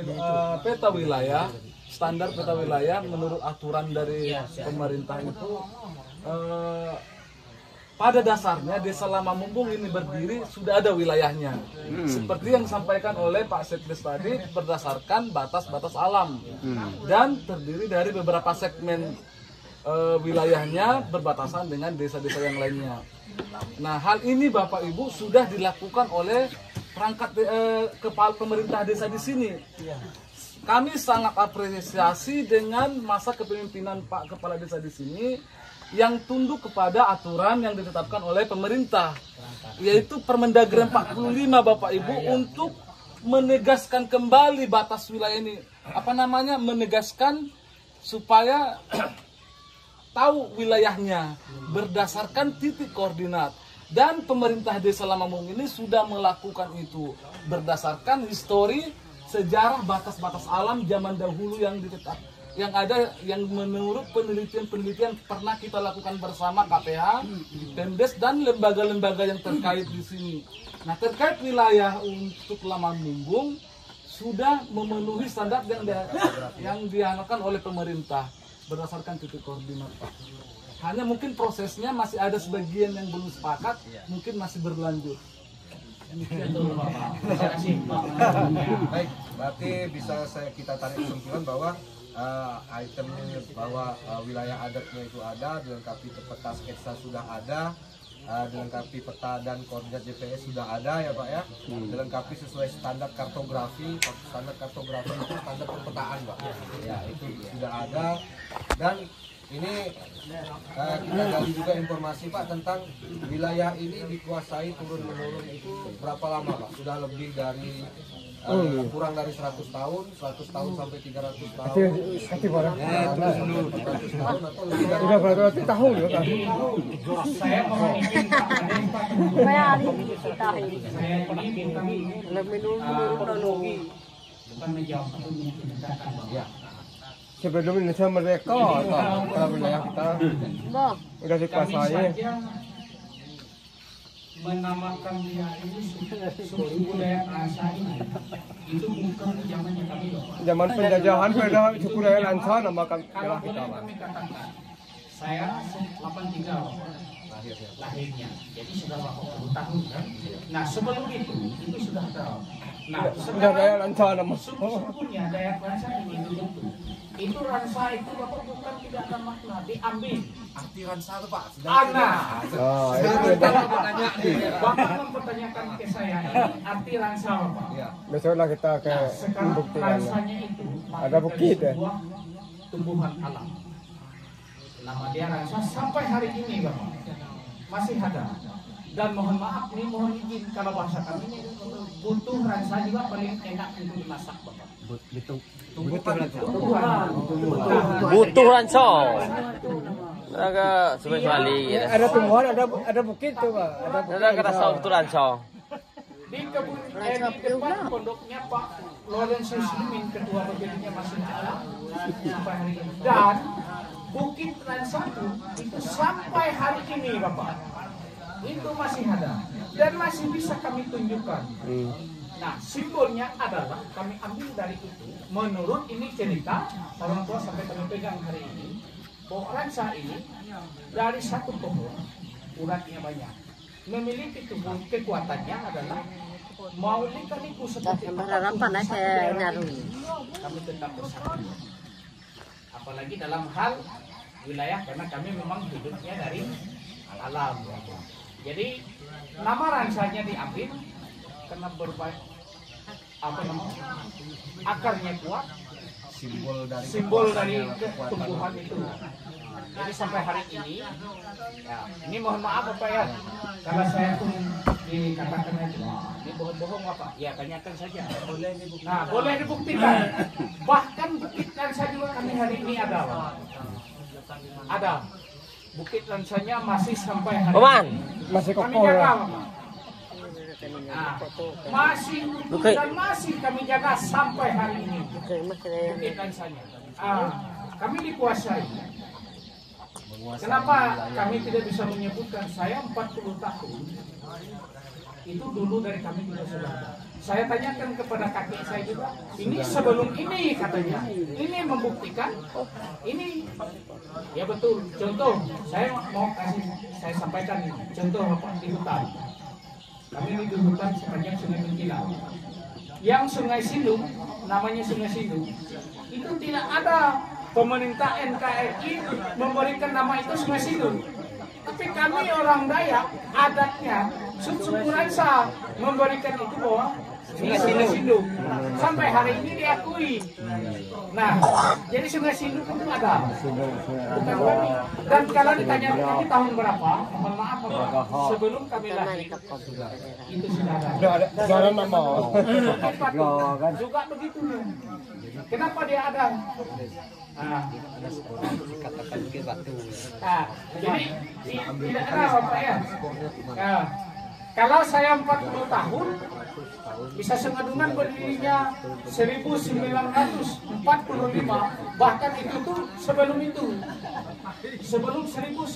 peta wilayah, standar peta wilayah menurut aturan dari pemerintah itu pada dasarnya Desa Lamanggung ini berdiri sudah ada wilayahnya. Seperti yang disampaikan oleh Pak Sekdes tadi berdasarkan batas-batas alam dan terdiri dari beberapa segmen wilayahnya berbatasan dengan desa-desa yang lainnya. Nah, hal ini Bapak Ibu sudah dilakukan oleh perangkat kepala pemerintah desa di sini. Kami sangat apresiasi dengan masa kepemimpinan Pak Kepala Desa di sini yang tunduk kepada aturan yang ditetapkan oleh pemerintah, yaitu Permendagri 45 Bapak Ibu untuk menegaskan kembali batas wilayah ini. Menegaskan supaya tahu wilayahnya berdasarkan titik koordinat, dan pemerintah Desa Lamanggung ini sudah melakukan itu berdasarkan histori sejarah batas-batas alam zaman dahulu yang menurut penelitian pernah kita lakukan bersama KPH, Pemdes dan lembaga-lembaga yang terkait di sini. Nah, terkait wilayah untuk Lamanggung sudah memenuhi standar yang diharapkan oleh pemerintah berdasarkan titik koordinat, Pak. Hanya mungkin prosesnya masih ada sebagian yang belum sepakat, mungkin masih berlanjut. Baik, berarti bisa kita tarik kesimpulan bahwa itemnya bahwa wilayah adatnya itu ada, dilengkapi peta sketsa sudah ada, dilengkapi peta dan koordinat GPS sudah ada ya Pak ya, dilengkapi sesuai standar kartografi itu standar perpetaan Pak ya, itu sudah ada. Dan ini kita gali juga informasi Pak tentang wilayah ini dikuasai turun-menurun itu berapa lama Pak? Sudah lebih dari kurang dari 100 tahun sampai 300 tahun. 400 tahun atau lebih dari 300 tahun ya Pak. Saya mohon izin Pak kronologi bukan menjawab ya. Sebelum Indonesia merdeka atau wilayah kita udah dikuasai. Menamakan wilayah ini suku budaya Lansa ini itu bukan zamannya kami loh. Zaman penjajahan pada suku budaya Lansa namakan wilayah kita. Kalau kami katakan, saya 83 lahirnya, jadi sudah 80 tahun kan. Nah sebelum itu sudah ada. Nah Daya Lansa nama. Sukunya Dayak Lansa ini itu Lansa itu Bapak bukan tidak ada makna, diambil. arti Lansa itu Pak. Bapak mempertanyakan ke saya arti Lansa Bapak. Besoklah kita ke bukti. Lansanya itu ada bukti itu. Tumbuhan alam. Nama dia Lansa sampai hari ini Bapak masih ada. Dan mohon maaf nih, mohon izin kalau bahasa kami ini butuh Lansa juga paling enak untuk dimasak Bapak. Butuh Lansa. Agak sekali. Ada tumbuhan, ada bukit tuh Pak. Ada kerasa butuh Lansa. Di depan pondoknya Pak Lorenzo Slimin, ketua BPD-nya masih ada sampai hari ini. Dan Bukit Lansa itu sampai hari ini Bapak itu masih ada dan masih bisa kami tunjukkan. Nah simbolnya adalah kami ambil dari itu. Menurut ini cerita orang tua sampai kami pegang hari ini, bahwa Lansa ini dari satu pohon uratnya banyak, memiliki kekuatannya adalah mau lika-liku seperti harapan saya naruh. kami tetap bersama. Apalagi dalam hal wilayah karena kami memang hidupnya dari alam. Jadi nama ransanya diambil karena berbaik akarnya kuat, simbol dari tumbuhan itu. Jadi sampai hari ini, ya, ini mohon maaf Bapak ya, kalau saya pun dikatakan ini bohong-bohong Bapak, ya tanyakan saja. Nah, boleh dibuktikan. Bahkan Bukit Lansa juga kami hari ini ada, Pak. Ada. Bukit Lansanya masih sampai hari ini. Masih Kami jaga, Bapak. Nah, masih dan masih kami jaga sampai hari ini. Bukit Lansanya. Kami dikuasai. Kenapa kami tidak bisa menyebutkan? Saya 40 tahun itu dulu dari kami juga sudah ada. Saya tanyakan kepada kakek saya juga, ini sebelum ini katanya, ini membuktikan, ini ya betul. Contoh, saya mau kasih, saya sampaikan contoh apa di hutan. Kami di hutan sepanjang Sungai Mengkilau. Yang Sungai Sindung, namanya Sungai Sindung, itu tidak ada pemerintah NKRI memberikan nama itu Sungai Sindung. Tapi kami orang Dayak, adatnya suku Lansa memberikan itu bahwa Sungai Sindung. Sampai hari ini diakui. Nah, jadi Sungai Sindung itu ada. Bukan kami. Dan kalau ditanya kami tahun berapa, mohon maaf Bapak, sebelum kami lahir itu sudah ada. Sudah nama. Juga begitu. Kenapa dia ada? Jadi tidak ada Bapak ya. Kalau saya 40 tahun, bisa Sengadungan berdirinya 1945, bahkan itu tuh sebelum itu, sebelum 1945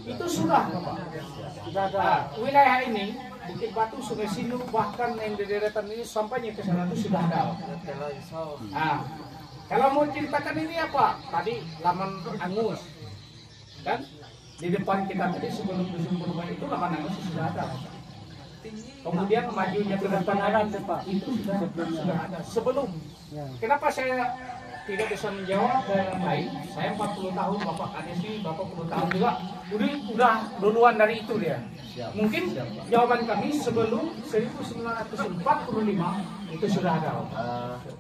itu sudah Bapak. Wilayah ini Bukit Batu, Sungai Sindung, bahkan yang di deretan ini sampainya ke sana itu sudah ada. Kalau mau ceritakan ini apa? Tadi Laman Angus, kan? Di depan kita tadi sebelum dusun Purba itu Laman Angus sudah ada. Kemudian majunya ke depan itu sudah ada. Sebelum. Kenapa saya tidak bisa menjawab dan lain? Saya 40 tahun, Bapak Kanesi, Bapak 10 tahun juga. Udah duluan dari itu dia. Mungkin jawaban kami sebelum 1945 itu sudah ada.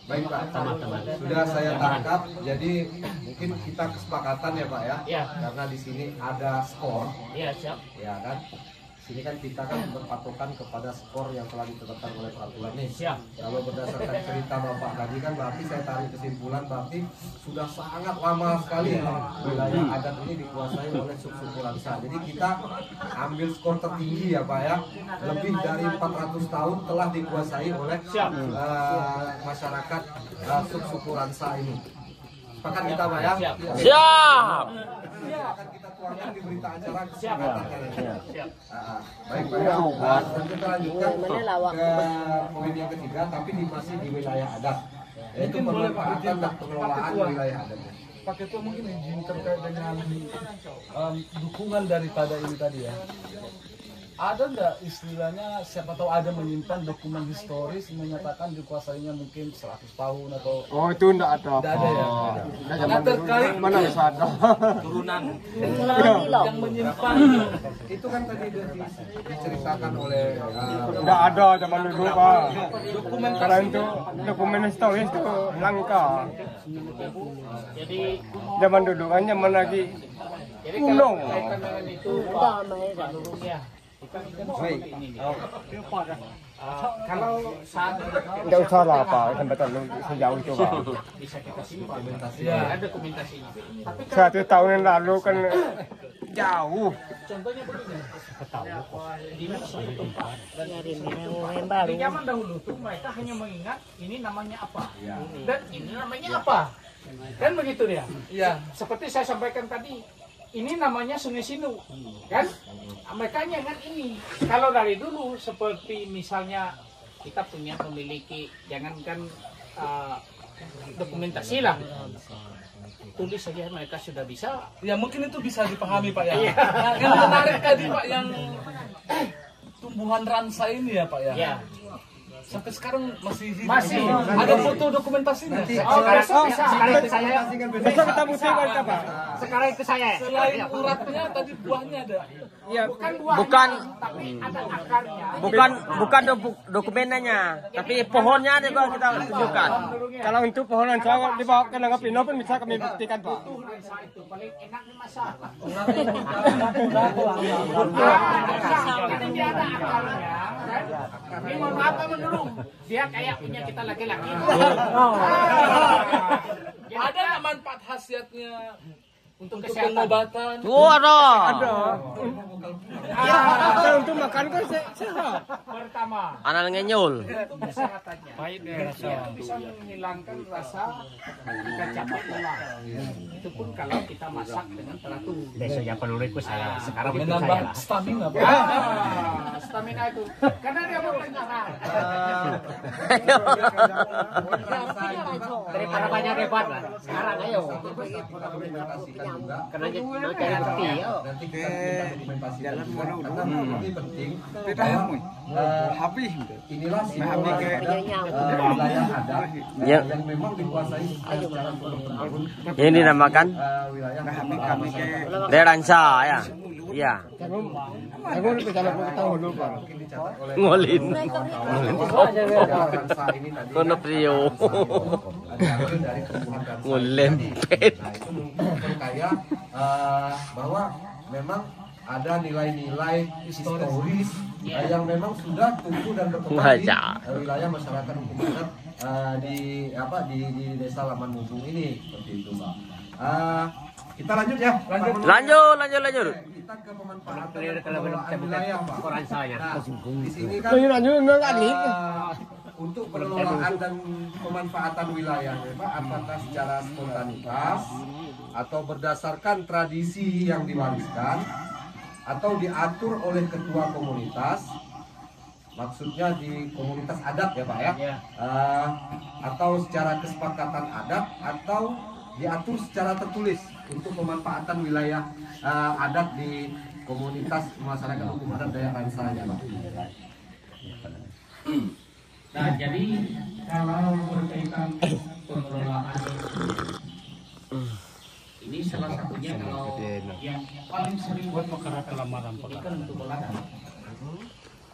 Baik Pak, teman-teman. Sudah saya tangkap. Jadi mungkin kita kesepakatan ya Pak ya. Ya. Karena di sini ada skor. Iya siap. Ya kan. Sini kan kita kan berpatokan kepada skor yang telah ditetapkan oleh peraturan nih. Siap. Kalau berdasarkan cerita Bapak tadi kan berarti saya tarik kesimpulan berarti sudah sangat lama sekali wilayah adat ini dikuasai oleh suku Lansa. Jadi kita ambil skor tertinggi ya Pak ya. Lebih dari 400 tahun telah dikuasai oleh masyarakat suku Lansa ini. Sepakat kita Pak ya? Siap. Akan kita tuangkan di berita acara Siap. Siap. Baik Pak ya. Dan kita lanjutkan ke poin yang ketiga, tapi masih di wilayah adat. Yaitu pemanfaatan dan pengelolaan wilayah adat. Pak Ketua mungkin izin terkait dengan dukungan daripada ini tadi ya. Ada nggak istilahnya, siapa tahu ada menyimpan dokumen historis menyatakan dikuasainya mungkin 100 tahun atau... Oh itu enggak ada. Tidak ada ya. Nah, terkait mana bisa ada turunan yang menyimpan Itu kan tadi diceritakan oleh enggak ada zaman dulu Pak. dokumen Karena itu dokumen historis itu langka. Jadi Zaman dulu kan zaman lagi kalau kaitan dengan itu ya. baik. Kalau saat enggak usah lah Pak, sampai terlalu sejauh itu Pak. bisa kita simpan ada dokumentasinya. Tapi 100 tahun yang lalu kan jauh. contohnya begini, di satu tempat di zaman dahulu tuh mereka hanya mengingat ini namanya apa dan ini namanya apa, kan begitu dia. Iya. Seperti saya sampaikan tadi, ini namanya Sungai Sindung, kan? Mereka kan ini. Kalau dari dulu seperti misalnya kita punya memiliki, jangankan dokumentasi lah, tulis saja mereka sudah bisa. Ya mungkin itu bisa dipahami Pak ya. Yang menarik tadi Pak yang tumbuhan ransa ini ya Pak ya? Ya. Sampai sekarang masih hidup. Masih. Ada foto dokumentasinya. Sekarang itu saya. Besok kita buktikan Pak. Sekarang itu saya. Selain uratnya tadi buahnya ada. Iya. Bukan buahnya, Bukan. tapi ada akarnya. Bukan dokumennya, tapi pohonnya ada Pak kita tunjukkan. Kalau untuk pohonan sawo dibawa ke Nangka Pino pun bisa kami buktikan Pak. Itu paling enak dimasak. Ini dia ada akarnya. Ini mohon maaf menurut dia kayak punya kita laki-laki. Ada nggak manfaat khasiatnya untuk pengobatan? Ada. Ada untuk makan kan sehat. Pertama, Anal ngenyul. itu kesehatannya. Baik rasa. Bisa menghilangkan rasa kecapek lelah. Itu pun kalau kita masak dengan teratur. Besoknya peluritku saya. Sekarang itu Menambah saya. stamina Pak. Stamina itu. Karena dia mau tengah. Daripada banyak debat lah. Sekarang ayo. Karena jadi bukti yo. Nanti kita minta dokumentasikan juga karena ini penting. Habis. Inilah simbol wilayah adat yang memang dikuasai secara turun-temurun. Yang dinamakan Wilayah Deransa ya. Iya. Aku udah bicara tahu dulu Pak. Ngolin. Ransa ini tadi Kono prio. diambil dari tumbuhan ransa. Ngolempet. Nah itu memperkaya bahwa memang ada nilai-nilai historis yang memang sudah tumbuh dan berkembang di wilayah masyarakat hukum adat di desa Laman Mumbung ini seperti itu Pak. Kita lanjut ya. Lanjut. Kita ke pemanfaatan wilayah Pak. Nah, di sini kan untuk pengelolaan dan pemanfaatan wilayah Pak, apakah secara spontanitas atau berdasarkan tradisi yang diwariskan atau diatur oleh ketua komunitas, maksudnya di komunitas adat ya Pak ya, atau secara kesepakatan adat atau diatur secara tertulis untuk pemanfaatan wilayah adat di komunitas masyarakat hukum adat Dayak Ransa ya Pak. Nah, jadi kalau berkaitan pengelolaan ini salah satunya kalau yang paling sering buat perkara kelamaran ini kan untuk beladang.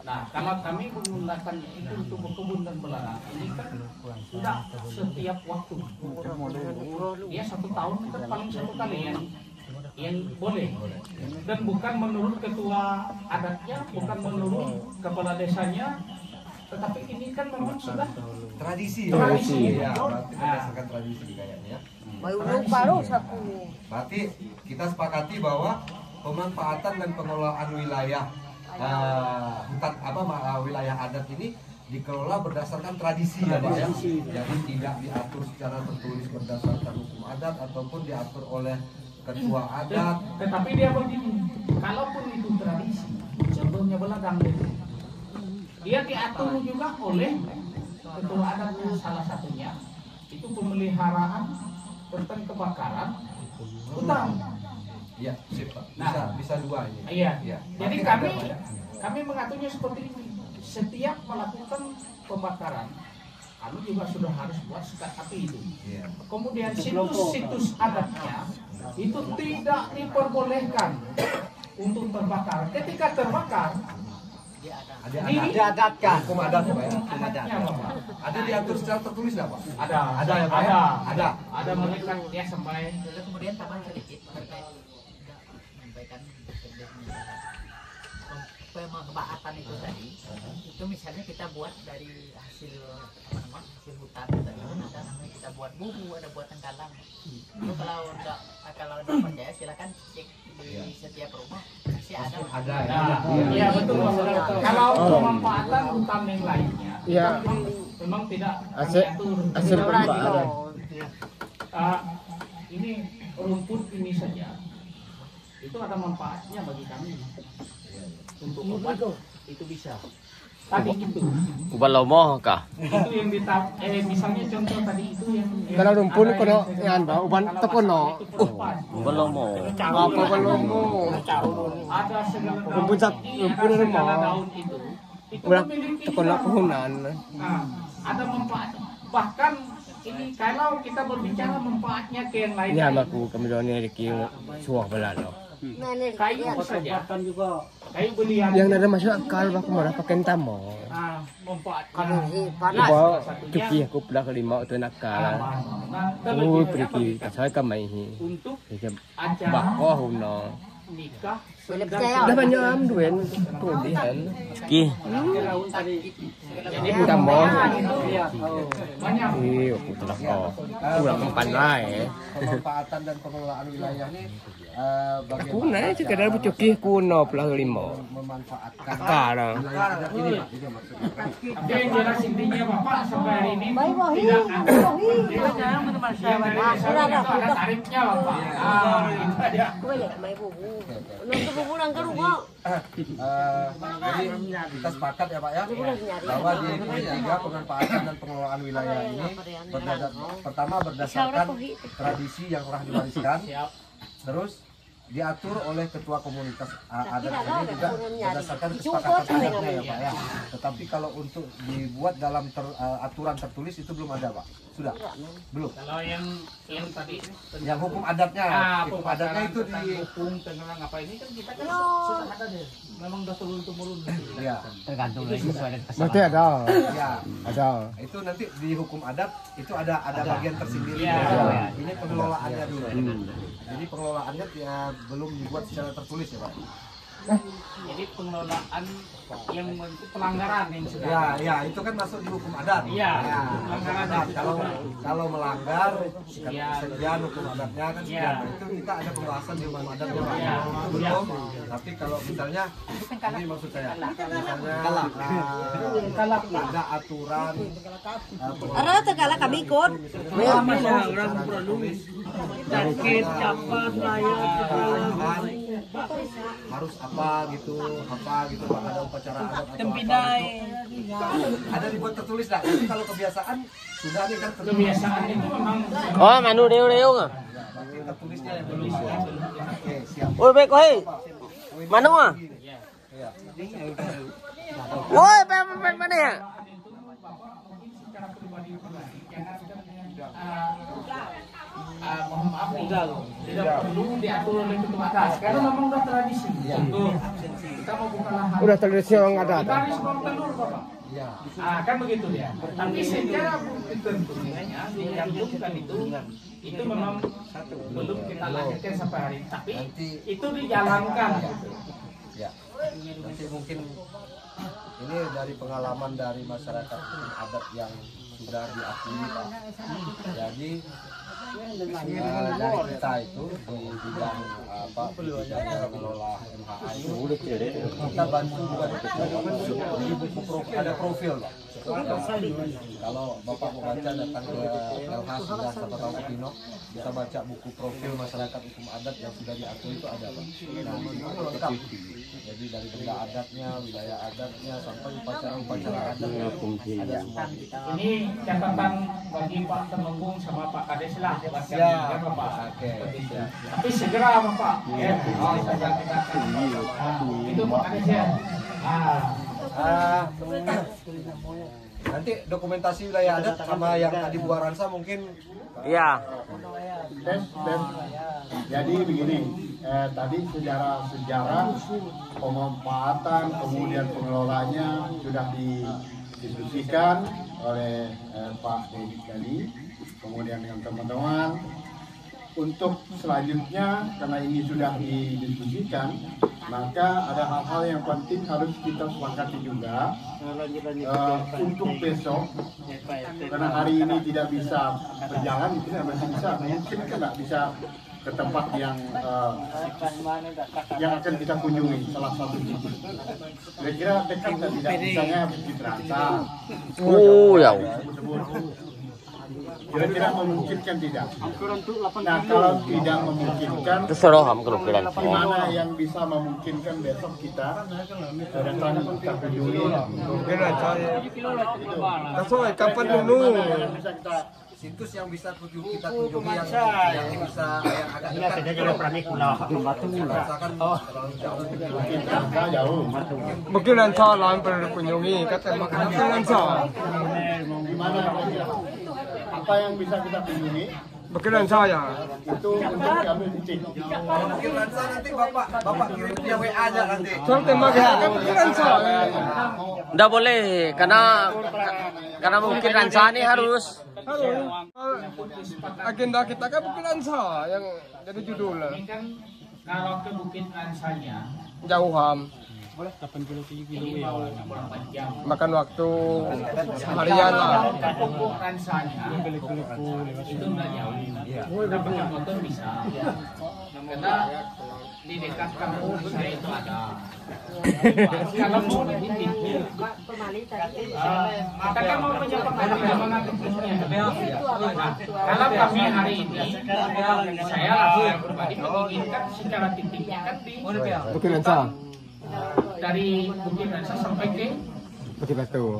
Nah, kalau kami menggunakan itu untuk berkebun dan beladang, ini kan sudah setiap waktu. Ya 1 tahun kan paling 1 kali yang boleh. Dan bukan menurut ketua adatnya, bukan menurut kepala desanya, tetapi ini kan memang sudah tradisi. Ya, berarti berdasarkan tradisi kayaknya. Berarti kita sepakati bahwa pemanfaatan dan pengelolaan wilayah wilayah adat ini dikelola berdasarkan tradisi ya Pak ya. Jadi tidak diatur secara tertulis berdasarkan hukum adat ataupun diatur oleh ketua adat. Tetapi dia begini, kalaupun itu tradisi, contohnya beladang itu, dia diatur juga oleh ketua adatnya, salah satunya itu pemeliharaan tentang kebakaran hutan. Iya, sip Pak. Bisa dua ini. Iya. Jadi kami mengaturnya seperti ini. Setiap melakukan pembakaran, kami juga sudah harus buat sekat api itu. Kemudian situs-situs adatnya itu tidak diperbolehkan untuk terbakar. Ketika terbakar, diadatkan hukum adat Pak ya. adatnya Bapak. Ada diatur secara tertulis nggak Pak? Ada ya Pak ya? Ada melihat dia sampai. Kemudian tambahan sedikit terkait menyampaikan pemanfaatan itu tadi, itu misalnya kita buat dari hasil hutan tadi ada namanya kita buat bubu, ada buat tenggalang. Itu kalau enggak percaya silakan cek di setiap rumah masih ada. Iya betul. Kalau pemanfaatan hutan yang lainnya, memang tidak hasil pemanfaatan. Ini rumput ini saja, itu ada manfaatnya bagi kami. Untuk obat itu bisa. tadi itu. Ubah lomo kah? Itu yang misalnya contoh tadi itu yang Kalau rumpun kono yan ba uban tekono. Ubah lomo. Apa balomo? ada segala daun. Rumpun sak rumpun Ada rumah. segala daun itu. Itu Ulah memiliki tekono puhunan. Nah, ada manfaat. Bahkan ini kalau kita berbicara manfaatnya ke yang lain. Ya maku kami doni reki suah belalo. Kayu saja. Juga. Kayu belian. Yang ada masuk akal baku marah pakai tamo. Manfaatnya. Iba cuki aku pula kelima itu nakal. Pergi saya kamai hi. Untuk bako huno. nikah. Dah banyak am duen tulisan. Cuki. Jadi tamo. banyak. Iya, aku telah kau. Kurang empan wae. Pemanfaatan dan pengelolaan wilayah ini Aku naik sekadar bercuki kuno pula kelima. memanfaatkan Sekarang. ini Pak, itu maksudnya. Tapi yang jelas intinya Bapak sampai hari ini tidak ada tarifnya Bapak. Itu aja. Jadi kita sepakat ya Pak ya bahwa di poin 3 pemanfaatan dan pengelolaan wilayah ini pertama berdasarkan tradisi yang telah diwariskan, terus diatur oleh ketua komunitas adat ini juga berdasarkan kesepakatan adatnya ya Pak ya. Tetapi kalau untuk dibuat dalam aturan tertulis itu belum ada Pak. Sudah? Belum. Kalau yang tadi yang hukum adatnya, hukum adatnya itu di hukum tentang apa ini kan kita kan sudah ada deh. Memang udah turun temurun. Iya. Tergantung lagi sesuai dengan Berarti ada. Ya. Ada. Itu nanti di hukum adat itu ada bagian tersendiri. Ya. Ini pengelolaannya dulu. Jadi pengelolaannya ya belum dibuat secara tertulis ya Pak. Jadi pengelolaan yang pelanggaran yang sudah. Ya, ya itu kan masuk di hukum adat. Iya. Ya, Pelanggaran nah, itu. kalau melanggar Iya. sekian hukum adatnya kan sekian. Iya. Nah, itu kita ada pembahasan di hukum adatnya Pak. Iya. Itu belum. Tapi kalau misalnya ini maksud saya. Misalnya ada aturan. Ada tegala kami ikut. Sakit, capat, harus apa gitu Pak, ada upacara adat atau Tempidai. ada dibuat tertulis lah. Tapi kalau kebiasaan sudah nih kan tertulis. Kebiasaan itu memang Oh, manu reu-reu nggak? Berarti tertulisnya yang belum. Oke, siap. Woi, baik woi. Manu ah? Iya. Woi, mana ya? mohon maaf nih, tidak perlu diatur oleh ketua adat karena memang udah tradisi. Kita mau buka lahan. Udah tradisi orang ada. Kita harus buang telur Bapak. Iya. Kan begitu ya. Tapi secara tentunya dicantumkan itu memang belum kita lanjutkan sampai hari ini. Tapi itu dijalankan. Ya. Nanti mungkin ini dari pengalaman dari masyarakat adat yang sudah diakui Pak. Jadi dari kita itu di bidang mengelola MHA itu kita bantu juga di buku ada profil Pak. Kalau Bapak mau baca datang ke LH sudah siapa tahu Pino, kita baca buku profil masyarakat hukum adat yang sudah diakui itu ada Pak. Nah itu lengkap. Jadi dari benda adatnya, wilayah adatnya sampai upacara-upacara adatnya ada semua. Ini catatan bagi Pak Temenggung sama Pak Kades lah. Ya, Bapak. Oke. Tapi segera Bapak. Ya. Itu Pak Kades ya. Nanti dokumentasi wilayah adat sama yang tadi Bu Aransa mungkin. Iya. Jadi begini, tadi sejarah pemanfaatan kemudian pengelolanya sudah didiskusikan oleh Pak Dedi tadi, kemudian dengan teman-teman. Untuk selanjutnya, karena ini sudah didiskusikan, maka ada hal-hal yang penting harus kita sepakati juga untuk besok, karena hari ini tidak bisa berjalan, itu masih bisa, mungkin tidak bisa ke tempat yang akan kita kunjungi, salah satu titik. Kira-kira dekat dan tidak, misalnya Bukit Rasa. Oh ya. Kira-kira memungkinkan tidak? Nah, kalau tidak memungkinkan, terserah kelukiran. gimana yang bisa memungkinkan besok kita datang kita kunjungi? Kapan dulu? Bisa kita situs yang bisa kita kunjungi yang bisa yang agak jauh. Mungkin Lansa lain pernah kunjungi, kata mungkin Lansa. Gimana kira-kira? Apa yang bisa kita kunjungi? Mungkin Lansa ya. Itu untuk diambil cicing. mungkin Lansa nanti bapak kirim dia WA-nya nanti. Soalnya makanya mungkin Lansa. Nggak boleh karena mungkin Lansa nih harus. Agenda kita kan Bukit Lansa yang jadi judulnya. Ini kan kalau ke Bukit Lansanya Jauhan. Boleh 80 kilo ini ya. mau berapa jam? Makan waktu harian lah. Kalau Bukit Lansanya itu nggak jauh. Udah pakai motor bisa. Karena di dekat kampung saya itu ada. Kalau mau nanti katakan mau perjalanan khususnya. Kalau kami hari ini, saya pribadi menginginkan secara titiknya kan di Bukit Lansa. dari Bukit Lansa sampai ke Bukit Batu.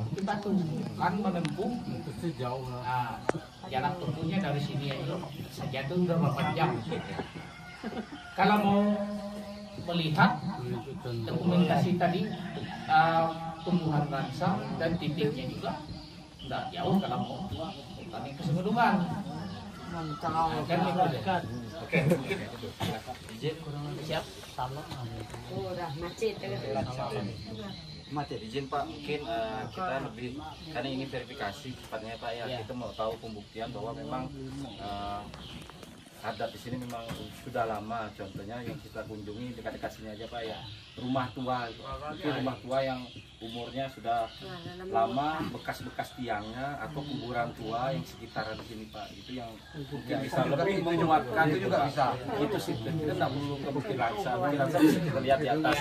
kan menempuh jauh. Nah, jalan tempuhnya dari sini saja itu udah berapa jam. Kalau mau melihat dokumentasi tadi tumbuhan Lansa dan titiknya juga tidak jauh kalau mau kami ke Sumedungan. Kan itu deh. Oke, izin siap. Udah macet. Macet izin Pak, mungkin kita lebih karena ini verifikasi cepatnya Pak ya, kita mau tahu pembuktian bahwa memang adat di sini memang sudah lama. Contohnya yang kita kunjungi dekat-dekat sini aja Pak ya, rumah tua itu rumah tua yang umurnya sudah lama, bekas-bekas tiangnya atau kuburan tua yang sekitaran di sini Pak, itu yang mungkin bisa lebih menguatkan itu juga bisa. Itu sih kita tidak perlu ke Bukit Lansa. Bukit Lansa bisa kita lihat di atas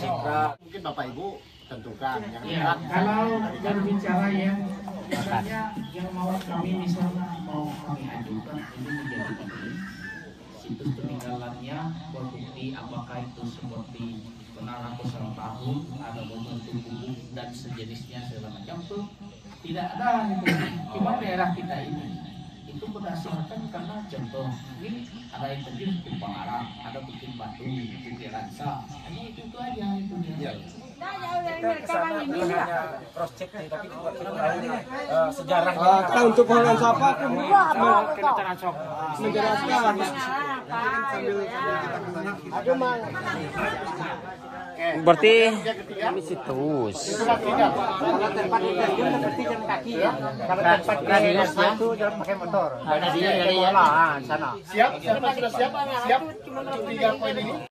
Citra. Mungkin Bapak Ibu tentukan yang Ya, kalau berbicara yang misalnya yang mau kami misalnya mau kami ajukan ini menjadi situs peninggalannya berbukti apakah itu seperti benar ratusan tahun ada bentuk tubuh dan sejenisnya segala macam tuh tidak ada gitu. Cuma daerah kita ini itu berdasarkan karena contoh ini ada yang terjun Tumpang Arang, ada Bukit Batu, Bukit Lansa, hanya itu aja itu dia. Cross check tapi sejarahnya. Kita untuk pohon siapa pun Kita transok. menjelaskan. Berarti kami situs. tempat terjun seperti jalan kaki ya. Kalau tempat itu jalan pakai motor. Ada dia dari sana. Siap, siapa sudah siap? Siap. 3 poin ini.